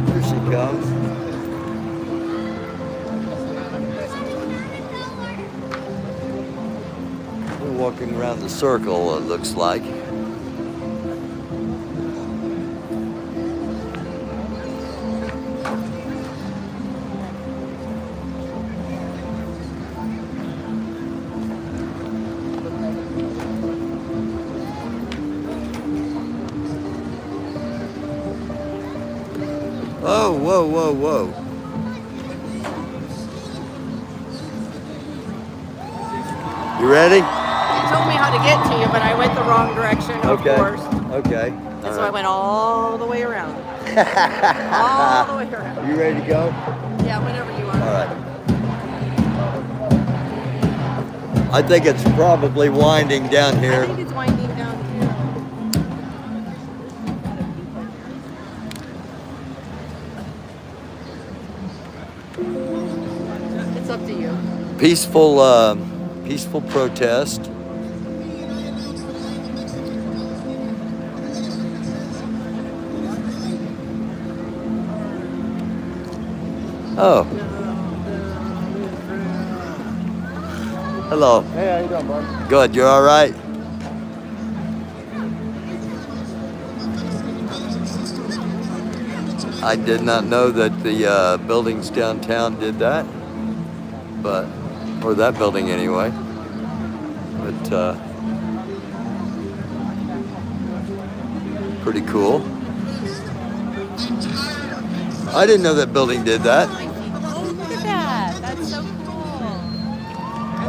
[SPEAKER 1] Here she comes. We're walking around the circle, it looks like. Oh, whoa, whoa, whoa. You ready?
[SPEAKER 2] You told me how to get to you, but I went the wrong direction, of course.
[SPEAKER 1] Okay.
[SPEAKER 2] And so I went all the way around. All the way around.
[SPEAKER 1] You ready to go?
[SPEAKER 2] Yeah, whenever you
[SPEAKER 1] All
[SPEAKER 2] are.
[SPEAKER 1] right. I think it's probably winding down
[SPEAKER 2] I
[SPEAKER 1] here.
[SPEAKER 2] think it's winding down here. It's up to you.
[SPEAKER 1] Peaceful protest. Oh. Hello.
[SPEAKER 9] Hey, how you doing, bud?
[SPEAKER 1] Good. You're all right? I did not know that the buildings downtown did that, or that building anyway. But pretty cool. I didn't know that building did that.
[SPEAKER 2] Oh, look at that. That's so cool.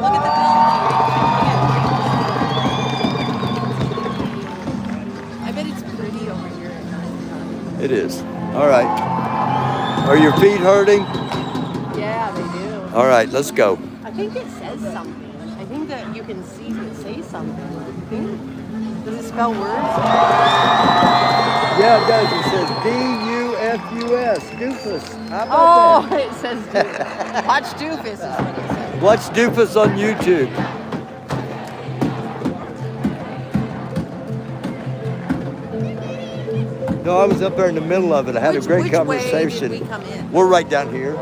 [SPEAKER 2] Look at the building. I bet it's pretty over here.
[SPEAKER 1] It is. All right. Are your feet hurting?
[SPEAKER 2] Yeah, they do.
[SPEAKER 1] All right, let's go.
[SPEAKER 2] I think it says something. I think that you can see it say something. Does it spell words?
[SPEAKER 1] Yeah, it does. It says D-U-F-U-S. Doofus. How about
[SPEAKER 2] Oh, it says doofus. Watch doofus is what it says.
[SPEAKER 1] that? Watch Doofus on YouTube. No, I was up there in the middle of it. I had a great conversation.
[SPEAKER 2] Way did we come in?
[SPEAKER 1] We're right down here.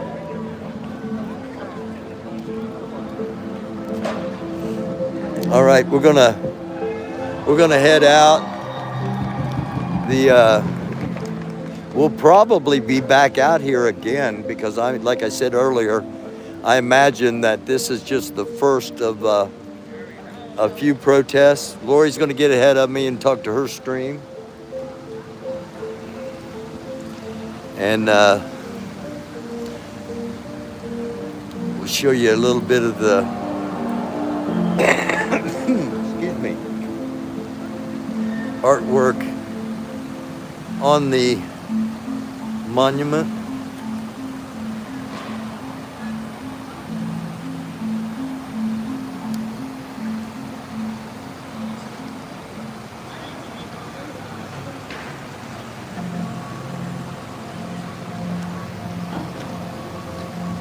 [SPEAKER 1] All right, we're gonna head out. We'll probably be back out here again because like I said earlier, I imagine that this is just the first of a few protests. Lori's gonna get ahead of me and talk to her stream. And we'll show you a little bit of the excuse me, artwork on the monument.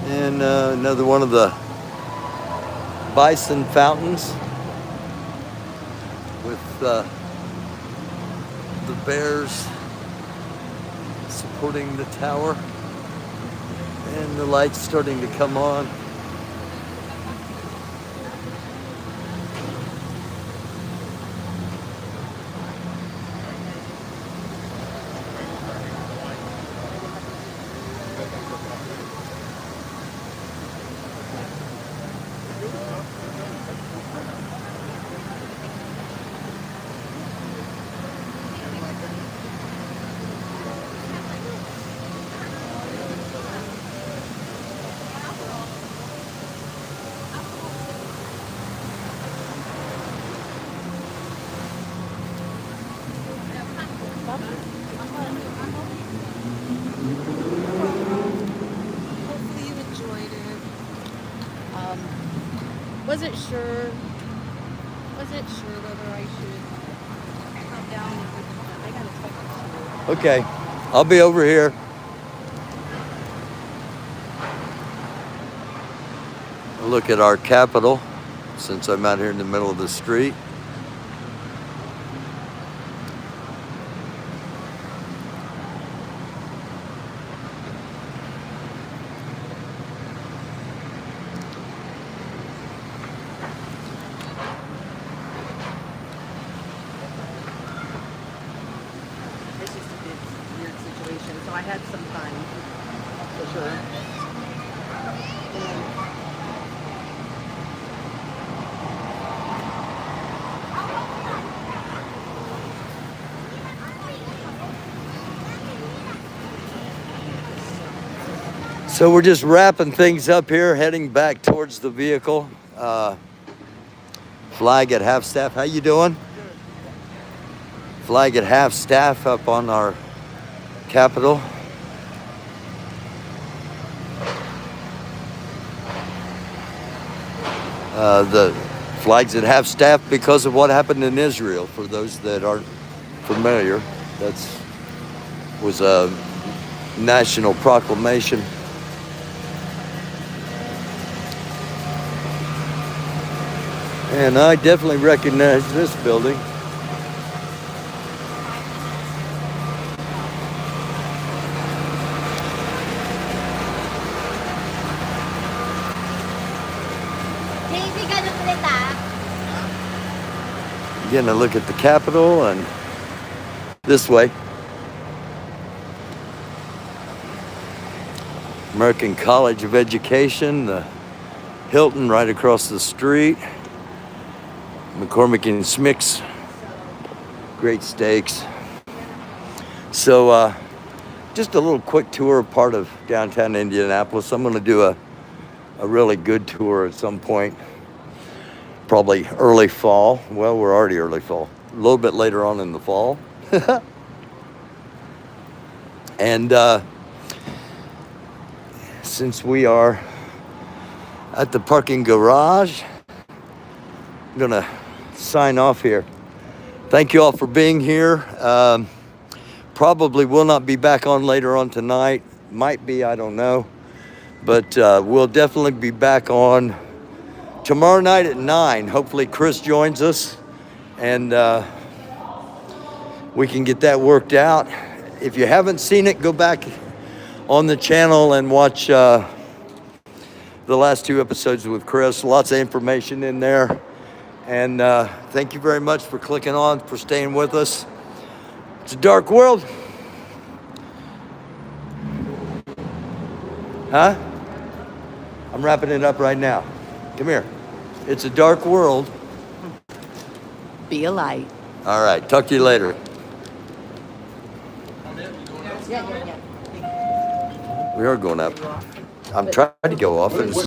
[SPEAKER 1] And another one of the bison fountains with the bears supporting the tower and the lights starting to come on.
[SPEAKER 2] Wasn't sure whether I should come down. I gotta talk to you.
[SPEAKER 1] Okay, I'll be over here. Look at our Capitol, since I'm out here in the middle of the street.
[SPEAKER 2] It's just a bit weird situation, so I had some fun for sure.
[SPEAKER 1] So we're just wrapping things up here, heading back towards the vehicle. Flag at half staff. How you doing? Flag at half staff up on our Capitol. The flags at half staff because of what happened in Israel. For those that aren't familiar, was a national proclamation. And I definitely recognize this building. Getting a look at the Capitol and this way. American College of Education, the Hilton right across the street. McCormick and Smith's, great steaks. So just a little quick tour, part of downtown Indianapolis. I'm gonna do a really good tour at some point, probably early fall. Well, we're already early fall, a little bit later on in the fall. And since we are at the parking garage, I'm gonna sign off here. Thank you all for being here. Probably will not be back on later on tonight. Might be, I don't know. But we'll definitely be back on tomorrow night at 9. Hopefully Chris joins us and we can get that worked out. If you haven't seen it, go back on the channel and watch the last 2 episodes with Chris. Lots of information in there. And thank you very much for clicking on, for staying with us. It's a dark world. Huh? I'm wrapping it up right now. Come here. It's a dark world.
[SPEAKER 2] Be a light.
[SPEAKER 1] All right. Talk to you later.
[SPEAKER 2] Yeah.
[SPEAKER 1] We are going up. I'm trying to go off. And